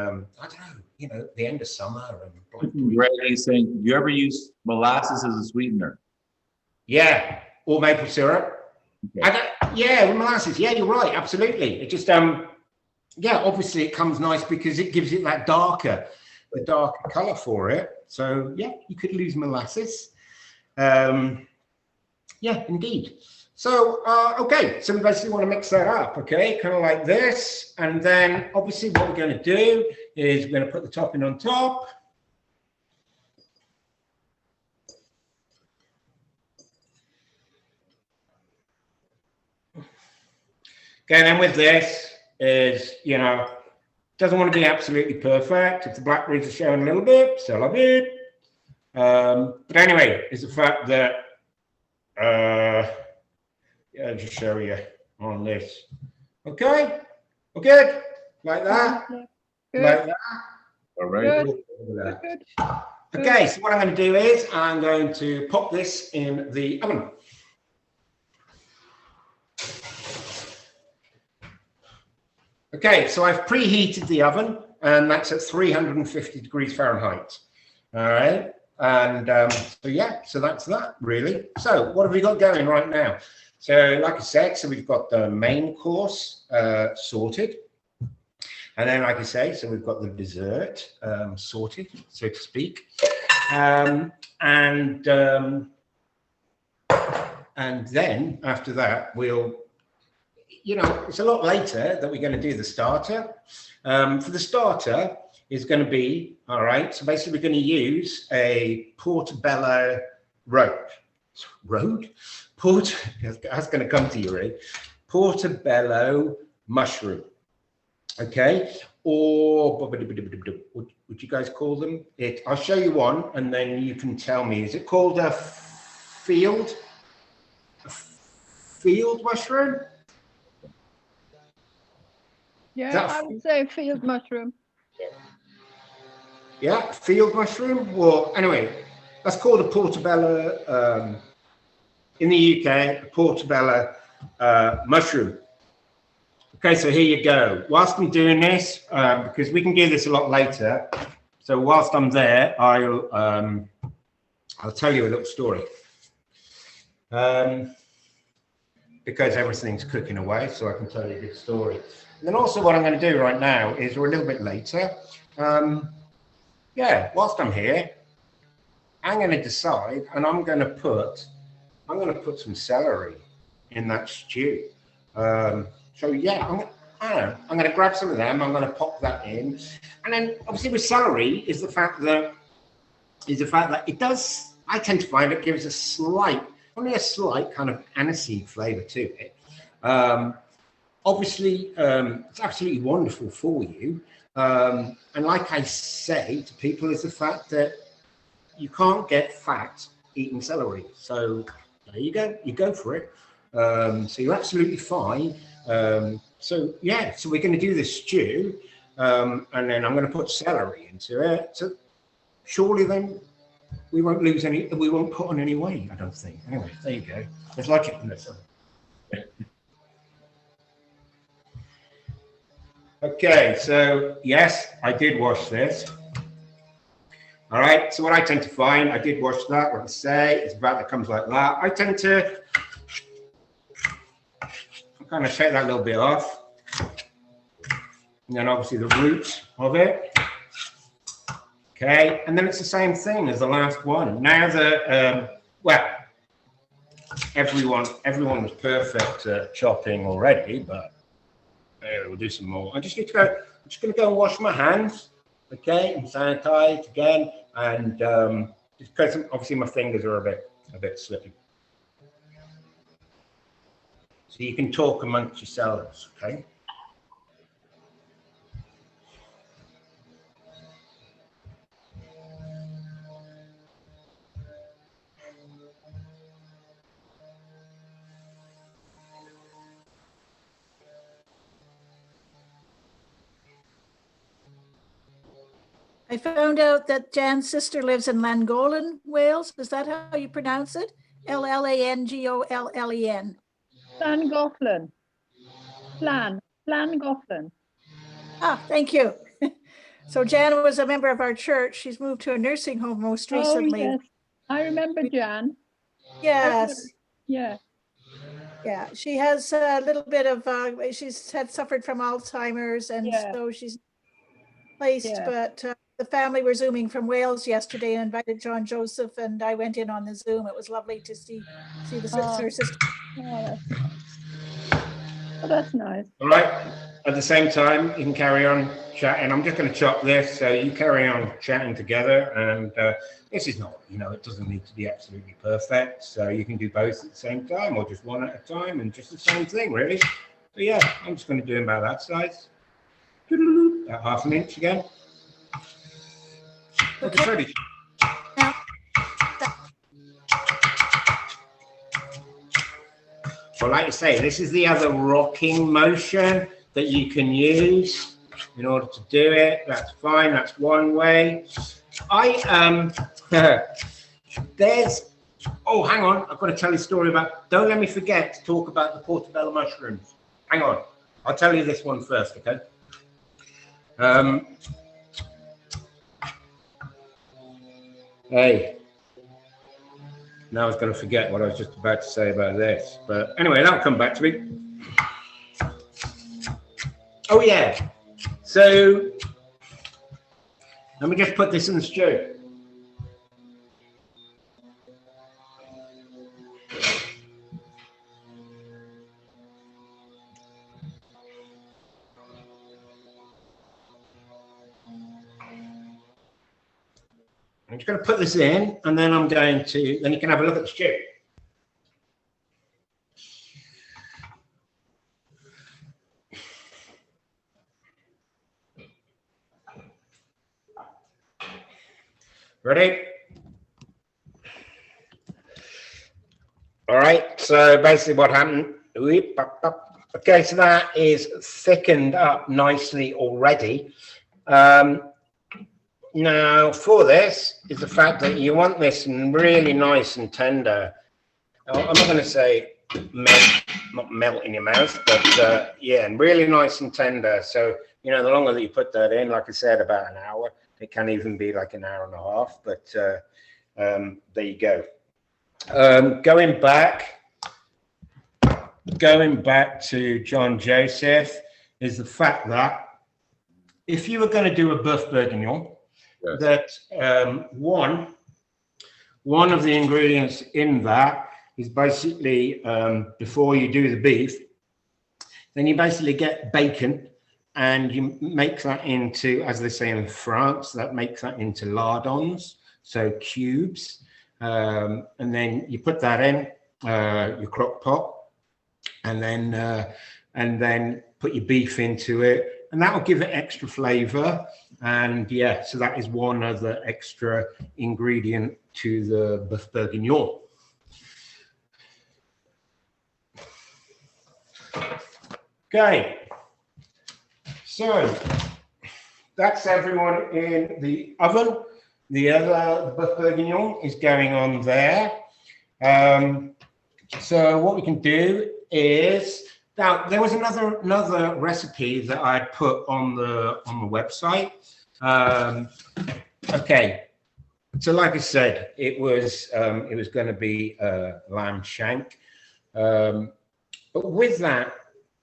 know, the end of summer. And Ray is saying, do you ever use molasses as a sweetener? Yeah, or maple syrup. Okay. Yeah, with molasses. Yeah, you're right. Absolutely. It just yeah, obviously it comes nice because it gives it that the darker color for it. So yeah, you could lose molasses. Yeah, indeed. So, okay, so we basically want to mix that up, okay, kind of like this. And then obviously what we're going to do is we're going to put the topping on top. Okay, then with this is, you know, doesn't want to be absolutely perfect. If the blackberries are showing a little bit, c'est la vie. But anyway, it's the fact that, yeah, I'll just show you on this. Okay, okay, like that, Good. like that. All right. Good. Good. Okay, so what I'm going to do is I'm going to pop this in the oven. Okay, so I've preheated the oven, and that's at 350 degrees Fahrenheit. All right, and so yeah, so that's that really. So what have we got going right now? So like I said, so we've got the main course sorted. And then, like I say, so we've got the dessert sorted, so to speak. And then after that, we'll, you know, it's a lot later that we're going to do the starter. For the starter is going to be, all right, so basically we're going to use a portobello that's going to come to you, right? Portobello mushroom. Okay, or what would you guys call them? I'll show you one, and then you can tell me. Is it called a field mushroom? Yeah, I would say field mushroom. Yeah, field mushroom. Well, anyway, that's called a portobello. In the UK, a portobello mushroom. Okay, so here you go. Whilst I'm doing this, because we can do this a lot later, so whilst I'm there, I'll tell you a little story. Because everything's cooking away, so I can tell you a good story. And then also what I'm going to do right now is we're a little bit later. Yeah, whilst I'm here, I'm going to decide, and I'm going to put some celery in that stew. So yeah, I'm going to grab some of them. I'm going to pop that in, and then obviously with celery is the fact that it does. I tend to find it gives only a slight kind of aniseed flavour to it. Obviously, it's absolutely wonderful for you. And like I say to people, is the fact that you can't get fat eating celery. So there you go. You go for it. So you're absolutely fine. So yeah, so we're going to do this stew, and then I'm going to put celery into it. So surely then we won't put on any weight, I don't think. Anyway, there you go. There's logic in this. Okay, so yes, I did wash this. All right, so what I tend to find, I did wash that, what I say, it's about that comes like that. I tend to kind of take that little bit off. And then obviously the roots of it. Okay, and then it's the same thing as the last one. Now well, everyone was perfect at chopping already, but we'll do some more. I'm just going to go and wash my hands, okay, and sanitize again, and just because obviously my fingers are a bit slippy. So you can talk amongst yourselves, okay? I found out that Jan's sister lives in Llangollen, Wales. Is that how you pronounce it? Llangollen. Llangollen. Llangollen. Ah, thank you. So Jan was a member of our church. She's moved to a nursing home most recently. Oh, yes. I remember Jan. Yes. Yeah. Yeah, she has a little bit of, she's had suffered from Alzheimer's, and Yeah. so she's placed, Yeah. but the family were Zooming from Wales yesterday and invited John Joseph, and I went in on the Zoom. It was lovely to see Oh, her sister. oh, that's nice. Oh, that's nice. All right. At the same time, you can carry on chatting. I'm just going to chop this, so you carry on chatting together. And this is not, it doesn't need to be absolutely perfect. So you can do both at the same time, or just one at a time, and just the same thing, really. So yeah, I'm just going to do them about that size. About half an inch again. Okay, ready. Well, like I say, this is the other rocking motion that you can use in order to do it. That's fine. That's one way. There's, oh, hang on. I've got to tell you a story about, don't let me forget to talk about the portobello mushrooms. Hang on. I'll tell you this one first, okay? Hey. Now I was going to forget what I was just about to say about this. But anyway, that'll come back to me. Oh, yeah. So let me just put this in the stew. I'm just going to put this in, and then I'm going to, then you can have a look at the stew. Ready? All right, so basically what happened, okay, so that is thickened up nicely already. Now, for this is the fact that you want this really nice and tender. I'm not going to say melt, not melt in your mouth, but yeah, really nice and tender. So, the longer that you put that in, like I said, about an hour, it can even be like an hour and a half, but there you go. Going back to John Joseph is the fact that if you were going to do a Beouf Bourguignon, yes, that one of the ingredients in that is basically before you do the beef, then you basically get bacon and you make that into, as they say in France, that makes that into lardons, so cubes, and then you put that in your crock pot, and then put your beef into it, and that will give it extra flavor. And yeah, so that is one other extra ingredient to the Beouf Bourguignon. Okay, so that's everyone in the oven. The other Beouf Bourguignon is going on there. So what we can do is, now there was another recipe that I put on the website. Okay, so like I said, it was going to be lamb shank, but with that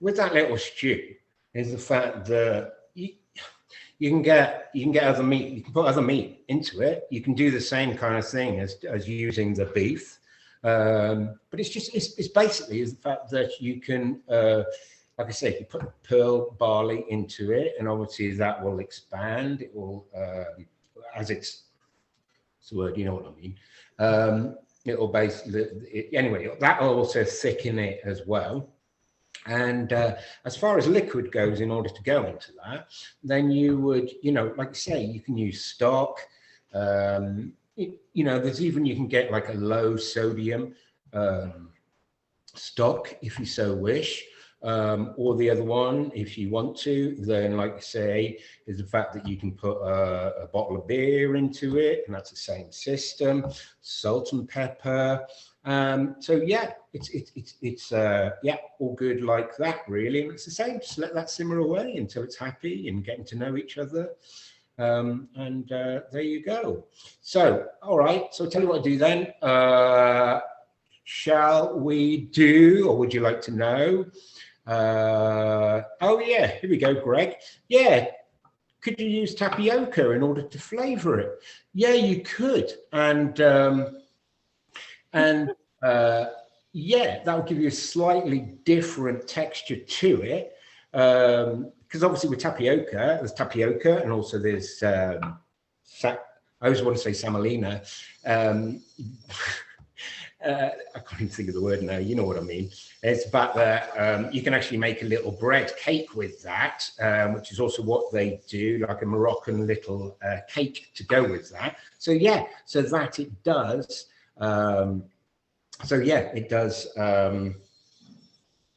little stew is the fact that you can get other meat. You can put other meat into it. You can do the same kind of thing as using the beef. But it's basically the fact that you can, like I say, you put pearl barley into it, and obviously that will expand. It will, as it's the word, you know what I mean. It will basically, anyway, that will also thicken it as well. And as far as liquid goes, in order to go into that, then you would, like I say, you can use stock. There's even, you can get like a low sodium stock if you so wish, or the other one, if you want to, then like I say, is the fact that you can put a bottle of beer into it, and that's the same system, salt and pepper. So yeah, it's yeah, all good like that really. And it's the same, just let that simmer away until it's happy and getting to know each other. And there you go. So, all right, so I'll tell you what I do then. shall we do, or would you like to know? Oh yeah, here we go, Greg. Yeah, could you use tapioca in order to flavor it? Yeah, you could. And yeah, that will give you a slightly different texture to it. Because obviously with tapioca, there's tapioca and also there's, I always want to say semolina. I can't even think of the word now, you know what I mean. It's about that you can actually make a little bread cake with that, which is also what they do, like a Moroccan little cake to go with that. So yeah, so that it does. So yeah, it does.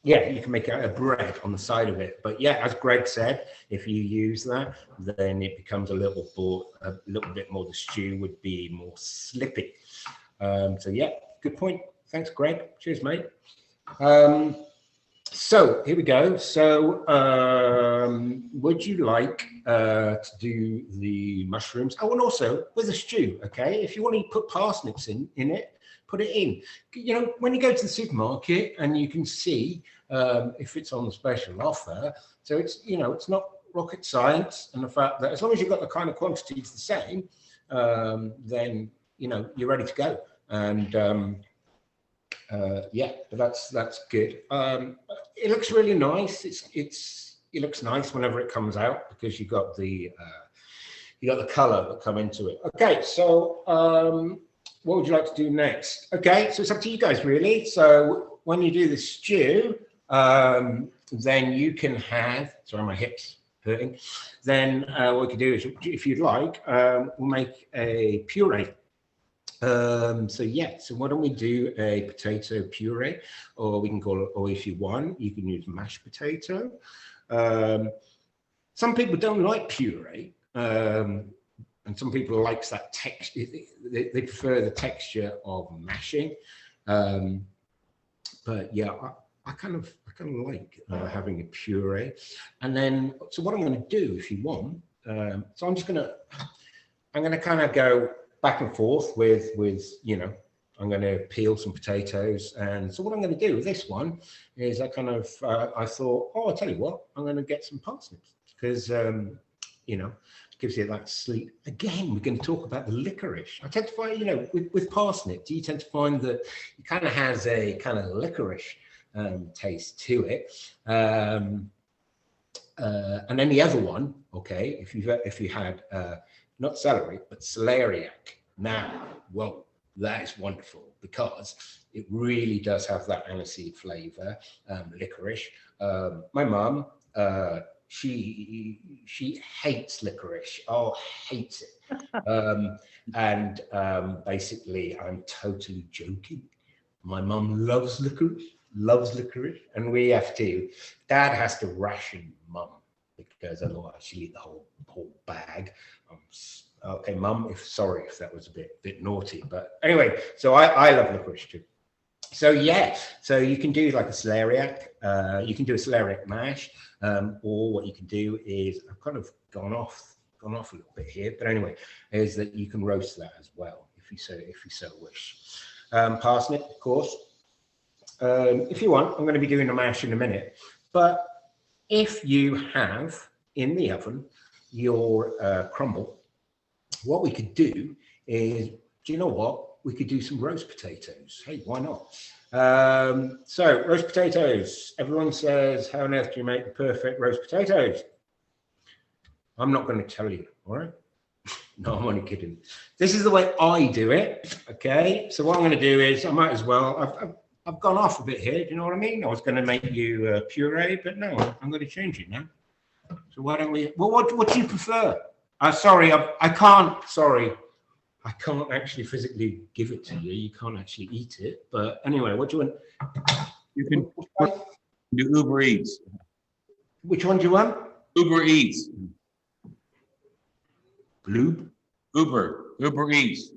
Yeah, you can make a bread on the side of it. But yeah, as Greg said, if you use that, then it becomes a little bit more, the stew would be more slippy. So yeah, good point. Thanks, Greg. Cheers, mate. So here we go. So would you like to do the mushrooms? Oh, and also with a stew, okay? If you want to put parsnips in it, put it in. You know, when you go to the supermarket and you can see if it's on the special offer, so it's, you know, it's not rocket science, and the fact that as long as you've got the kind of quantities the same, then, you know, you're ready to go. And yeah, but that's good. It looks really nice. It looks nice whenever it comes out because you got the color that come into it. Okay, so what would you like to do next? Okay, so it's up to you guys really. So when you do the stew, then you can have, sorry, my hips hurting. Then what we can do is, if you'd like, we'll make a puree. So yeah, so why don't we do a potato puree, or we can call it, or if you want, you can use mashed potato. Some people don't like puree, and some people likes that texture. They prefer the texture of mashing. But yeah, I kind of like having a puree. And then, so what I'm going to do, if you want, so I'm going to kind of go back and forth with, you know, I'm going to peel some potatoes. And so what I'm going to do with this one is I kind of, I thought, oh, I'll tell you what, I'm going to get some parsnips because, you know, it gives you that sweet. Again, we're going to talk about the licorice. I tend to find, you know, with parsnip, you tend to find that it kind of has a kind of licorice taste to it. And then the other one, okay, if you had, not celery, but celeriac. Now, whoa, that is wonderful because it really does have that aniseed flavor, licorice. My mum, she hates licorice. Oh, hates it. And basically, I'm totally joking. My mum loves licorice, and we have to. Dad has to ration mum because otherwise she'll eat the whole bag. Okay, mum, sorry if that was a bit naughty, but anyway, so I love licorice too. So yeah, so you can do like a celeriac, you can do a celeriac mash, or what you can do is, I've kind of gone off a little bit here, but anyway, is that you can roast that as well if you so wish. Parsnip, of course. If you want, I'm going to be doing a mash in a minute, but if you have in the oven your crumble, what we could do is, do you know what? We could do some roast potatoes. Hey, why not? So roast potatoes. Everyone says, how on earth do you make the perfect roast potatoes? I'm not going to tell you, all right? No, I'm only kidding. This is the way I do it, okay? So what I'm going to do is, I might as well, I've gone off a bit here, do you know what I mean? I was going to make you puree, but no, I'm going to change it now. So why don't we, well, what do you prefer? Sorry, I can't actually physically give it to you. You can't actually eat it. But anyway, what do you want? You can do Uber Eats. Which one do you want? Uber Eats. Blue? Uber Eats.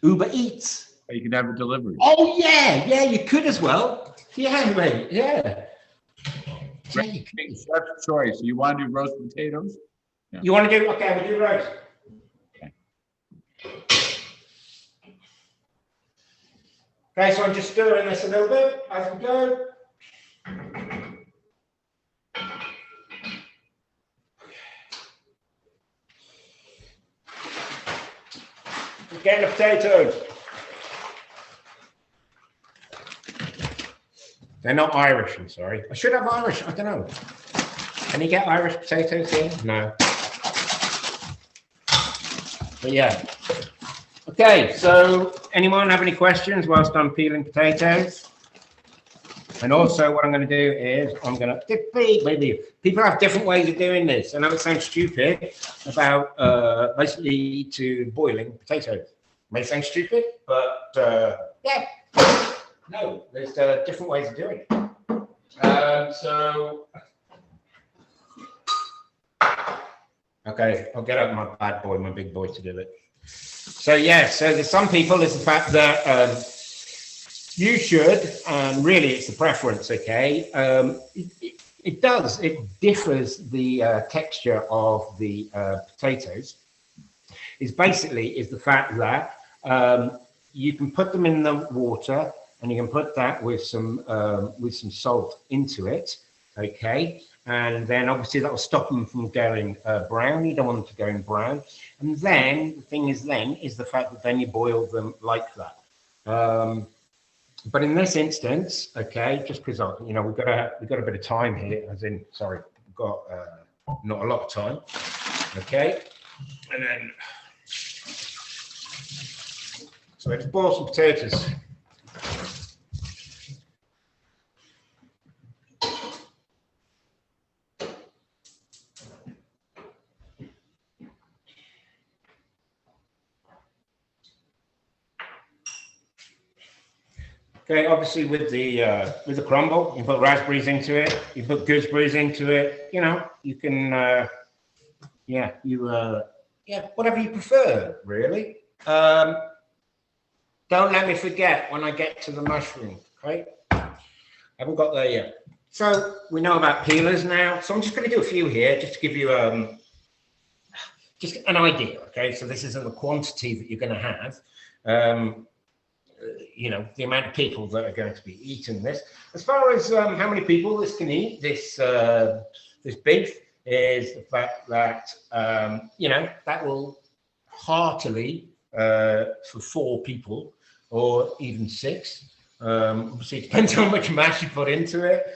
Uber Eats. You can have it delivered. Oh yeah, you could as well. Yeah, mate, yeah. Chef's choice. You want to do roast potatoes? Yeah. You want to do, okay, we'll do roast. Okay, so I'm just stirring this a little bit as we go. Getting the potatoes. They're not Irish, I'm sorry. I should have Irish, I don't know. Can you get Irish potatoes here? No. But yeah. Okay, so anyone have any questions whilst I'm peeling potatoes? And also what I'm going to do is I'm going to, maybe people have different ways of doing this. I know it sounds stupid about basically to boiling potatoes. May sound stupid, but yeah, no, there's different ways of doing it. Okay, I'll get out my bad boy, my big boy to do it. So yeah, so there's some people, it's the fact that you should, and really it's the preference, okay? It differs the texture of the potatoes. Is the fact that you can put them in the water and you can put that with some salt into it, okay? And then obviously that will stop them from going brown. You don't want them to go in brown. And then the thing is the fact that then you boil them like that. But in this instance, okay, just because we've got a bit of time here, as in, sorry, we've got not a lot of time, okay, and then so let's boil some potatoes. Okay, obviously with the crumble, you put raspberries into it, you put gooseberries into it. You know, you can, whatever you prefer, really. Don't let me forget when I get to the mushroom. Okay, haven't got there yet. So we know about peelers now. So I'm just going to do a few here, just to give you just an idea. Okay, so this isn't the quantity that you're going to have. The amount of people that are going to be eating this. As far as how many people this can eat, this beef, is the fact that that will heartily for 4 people or even 6. Obviously, it depends how much mash you put into it.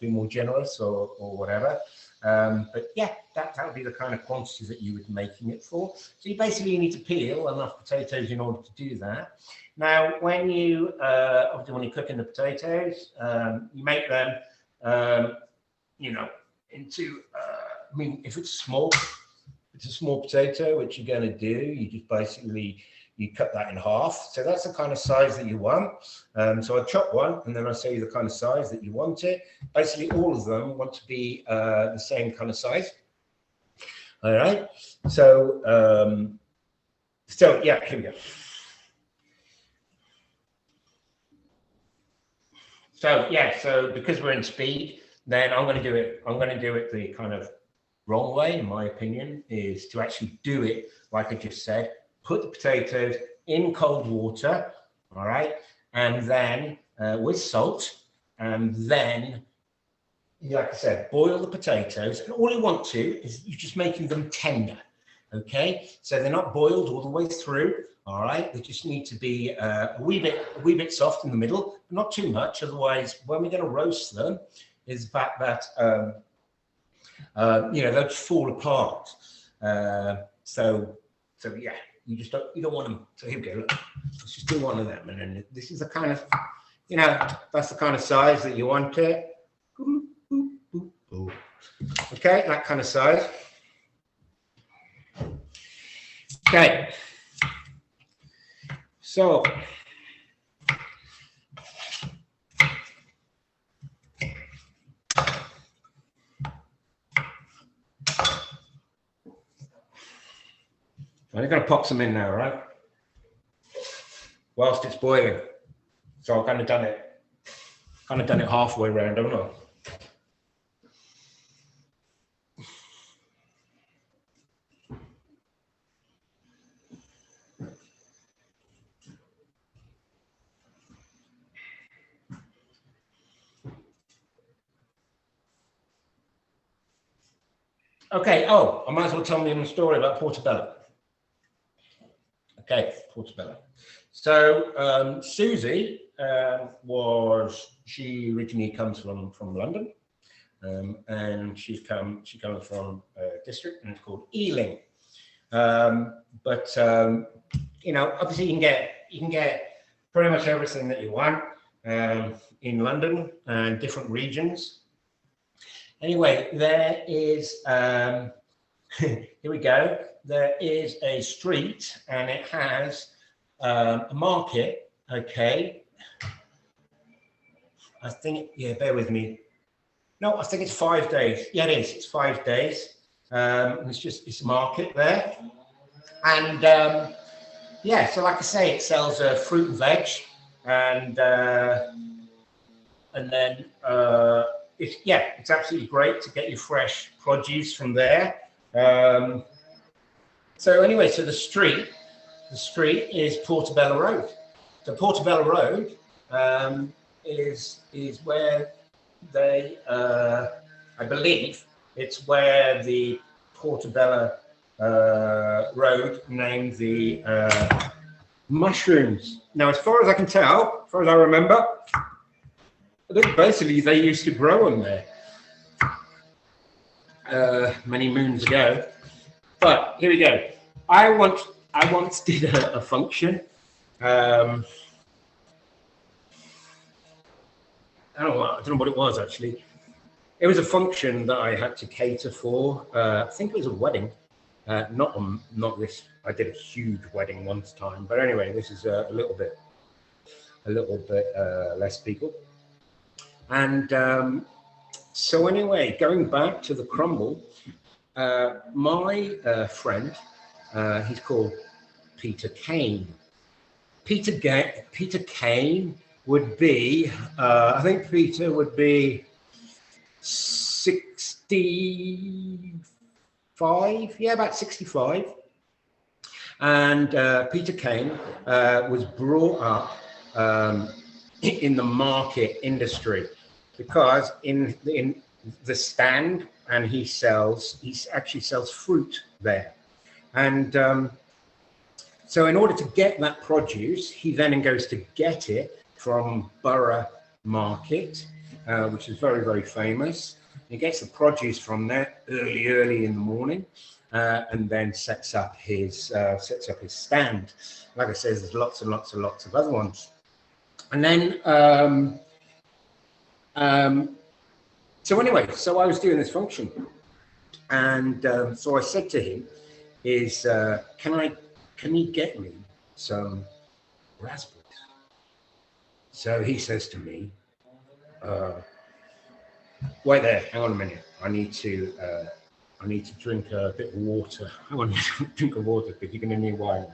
Be more generous or whatever. But yeah, that would be the kind of quantity that you would be making it for. So you basically need to peel enough potatoes in order to do that. Now, when you obviously when you're cooking the potatoes, you make them, into. I mean, if it's a small potato, which you're going to do, you just basically you cut that in half. So that's the kind of size that you want. So I chop one, and then I'll show you the kind of size that you want it. Basically, all of them want to be the same kind of size. All right. So yeah, here we go. So yeah, so because we're in speed, then I'm going to do it the kind of wrong way, in my opinion, is to actually do it like I just said. Put the potatoes in cold water, all right, and then with salt, and then, like I said, boil the potatoes. And all you want to is you're just making them tender, okay? So they're not boiled all the way through. All right, they just need to be a wee bit soft in the middle, but not too much. Otherwise, when we're going to roast them, is the fact that they'll fall apart. So yeah, you don't want them. So here we go. Look, let's just do one of them, and then this is the kind of, that's the kind of size that you want it. Okay, that kind of size. Okay. So, I'm going to pop some in now, right? Whilst it's boiling. So I've kind of done it halfway around, don't I? Okay. Oh, I might as well tell me a story about Portobello. Okay, Portobello. So Susie she originally comes from London, and she comes from a district and it's called Ealing. But you know, obviously you can get pretty much everything that you want in London and different regions. Anyway, there is here we go. There is a street and it has a market. Okay, I think, yeah, bear with me. No, I think it's 5 days. Yeah, it is. It's 5 days. It's a market there. And yeah, so like I say, it sells fruit and veg, and then it's absolutely great to get your fresh produce from there. So anyway, so the street is Portobello Road. So Portobello Road is where they, I believe, it's where the Portobello Road named the mushrooms. Now, as far as I can tell, as far as I remember, I think basically they used to grow on there many moons ago. But here we go. I once did a function. I don't know what it was actually. It was a function that I had to cater for. I think it was a wedding. Not this. I did a huge wedding once time, but anyway, this is a little bit less people. And so anyway, going back to the crumble, my friend, he's called Peter Kane. Peter Kane would be, I think Peter would be 65, yeah, about 65. And Peter Kane was brought up in the market industry, because in the stand, and he actually sells fruit there. And so in order to get that produce, he then goes to get it from Borough Market, which is very, very famous. He gets the produce from there early in the morning, and then sets up his stand. Like I said, there's lots and lots of other ones. And then so anyway, so I was doing this function, and so I said to him, can you get me some raspberries? So he says to me, wait there, hang on a minute. I need to drink a bit of water. I want to drink of water because you're going to need wine.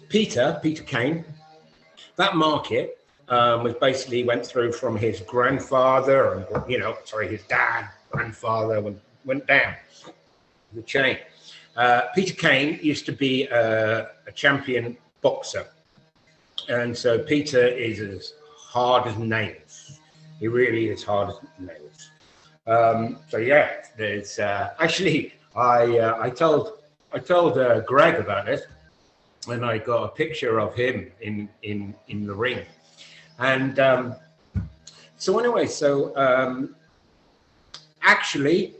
Peter Kane, that market was basically went through from his grandfather, and his dad, grandfather went down the chain. Peter Kane used to be a champion boxer, and so Peter is as hard as nails. He really is hard as nails. So yeah, there's actually I told Greg about this, and I got a picture of him in the ring. And so anyway, actually,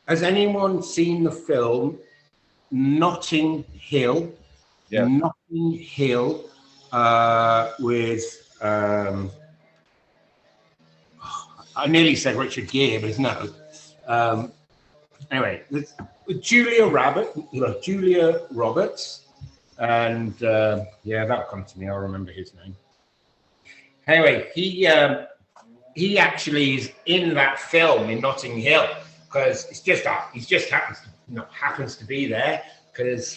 has anyone seen the film Notting Hill? Yeah. Notting Hill with I nearly said Richard Gere, but it's no. Anyway, with Julia Roberts, and yeah, that'll come to me. I'll remember his name. Anyway, he actually is in that film in Notting Hill, because he just happens to be there, because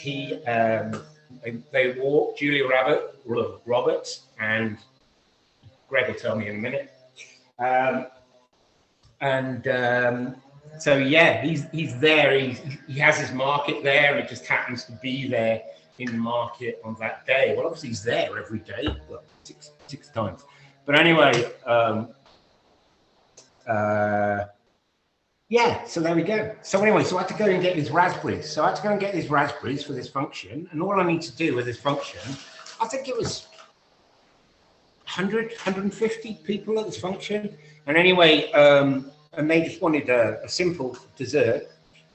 they walk, Julia Roberts, and Greg will tell me in a minute. So yeah, he's there. He has his market there, and it just happens to be there in the market on that day. Well, obviously he's there every day, well, six times. But anyway, yeah, so there we go. So anyway, so I had to go and get these raspberries. So I had to go and get these raspberries for this function. And all I need to do with this function, I think it was 100, 150 people at this function. And anyway, and they just wanted a simple dessert.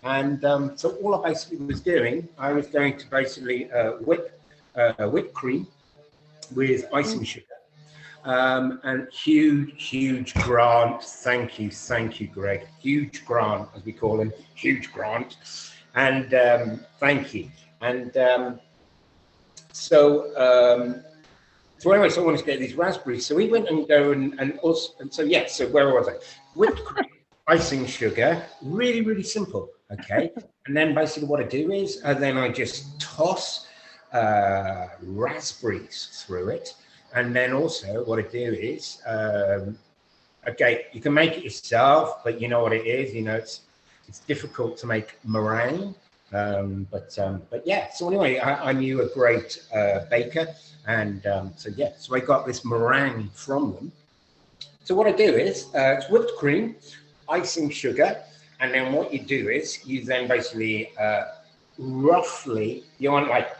And so all I basically was doing, I was going to basically whip whipped cream with icing sugar. And huge grant. Thank you, Greg. Huge grant, as we call him, huge grant. And thank you. And so anyway, so I wanted to get these raspberries. So we went and go and also, and so yeah, so where was I? Whipped cream, icing sugar, really simple. Okay. And then basically what I do is, then I just toss raspberries through it. And then also what I do is, okay, you can make it yourself, but you know what it is, you know, it's difficult to make meringue. But yeah, so anyway, I knew a great baker, and so yeah, so I got this meringue from them. So what I do is, it's whipped cream, icing sugar, and then what you do is you then basically roughly, you want like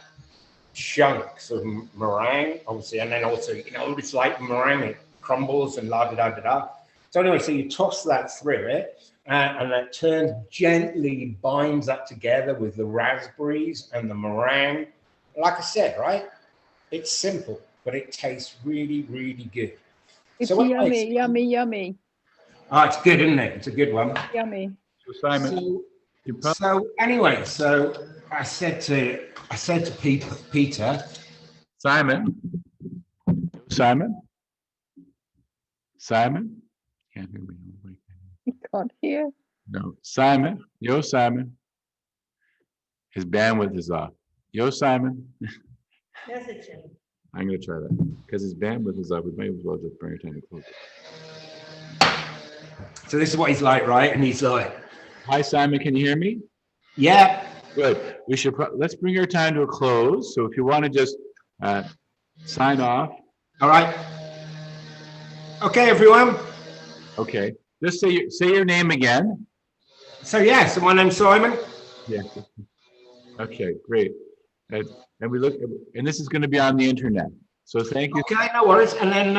chunks of meringue, obviously, and then also, you know, it's like meringue, it crumbles and la da da da da. So anyway, so you toss that through it, and that turns gently, binds that together with the raspberries and the meringue. Like I said, right? It's simple, but it tastes really good. It's So what yummy. Oh, it's good, isn't it? It's a good one. Yummy. So Simon, So anyway, so I said to Peter, Simon, can't hear me. You can't hear. No, Simon, Simon. His bandwidth is off. Simon. Message him. I'm gonna try that because his bandwidth is off. We might as well just bring your time to close. so this is what he's like, right? And he's like, Hi, Simon. Can you hear me? yeah. Good. We should let's bring our time to a close. So if you want to just sign off. All right. Okay, everyone. Okay. Just say your name again. So yeah, so my name's Simon. Yeah. Okay. Great. And we look, and this is going to be on the internet. So thank you. Okay, no worries. And then,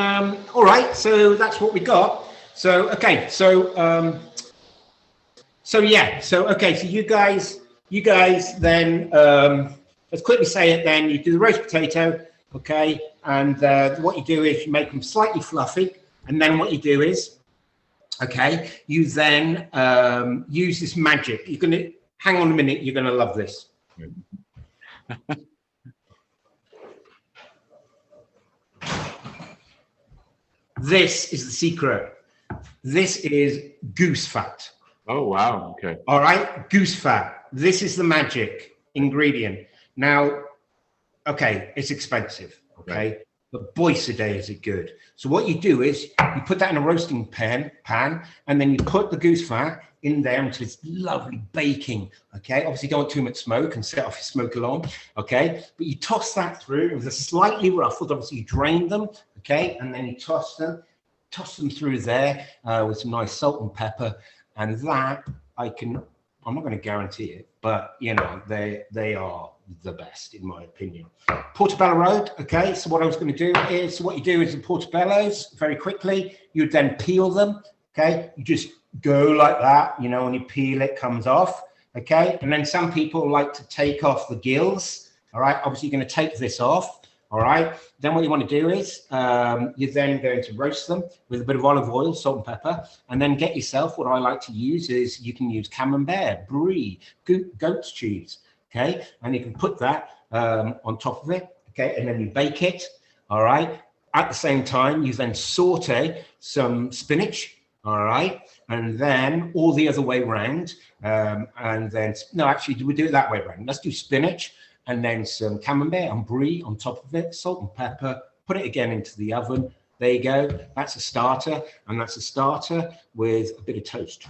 all right. So that's what we got. So okay. So yeah. So okay. So you guys then let's quickly say it. Then you do the roast potato. Okay. And what you do is you make them slightly fluffy, and then what you do is, okay, you then use this magic. You're gonna hang on a minute. You're gonna love this. This is the secret. This is goose fat. Oh, wow. Okay. All right, goose fat. This is the magic ingredient. Now, okay, it's expensive, okay? But boy, today is it good. So what you do is you put that in a roasting pan, and then you put the goose fat in there until it's lovely baking, okay? Obviously, don't want too much smoke and set off your smoke alarm, okay? But you toss that through with a slightly ruffled, obviously you drain them, okay? And then you toss them through there with some nice salt and pepper. And that I'm not going to guarantee it, but you know, they are the best in my opinion. Portobello Road, okay? So what I was going to do is, what you do is the portobellos, very quickly, you then peel them, okay? You just go like that, you know, when you peel it comes off, okay? And then some people like to take off the gills, all right? Obviously, you're going to take this off, all right? Then what you want to do is you're then going to roast them with a bit of olive oil, salt and pepper, and then get yourself, what I like to use is you can use camembert, brie, goat's cheese, okay? And you can put that on top of it, okay? And then you bake it, all right? At the same time, you then saute some spinach, all right? And then all the other way around. And then, no, actually, we do it that way around. Let's do spinach and then some camembert and brie on top of it, salt and pepper, put it again into the oven. There you go. That's a starter. And that's a starter with a bit of toast.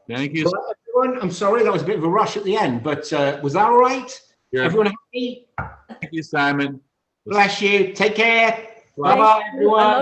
Thank you. Well, everyone, I'm sorry, that was a bit of a rush at the end, but was that all right? Yeah. Everyone happy? Thank you, Simon. Bless you. Take care. Bye-bye, everyone.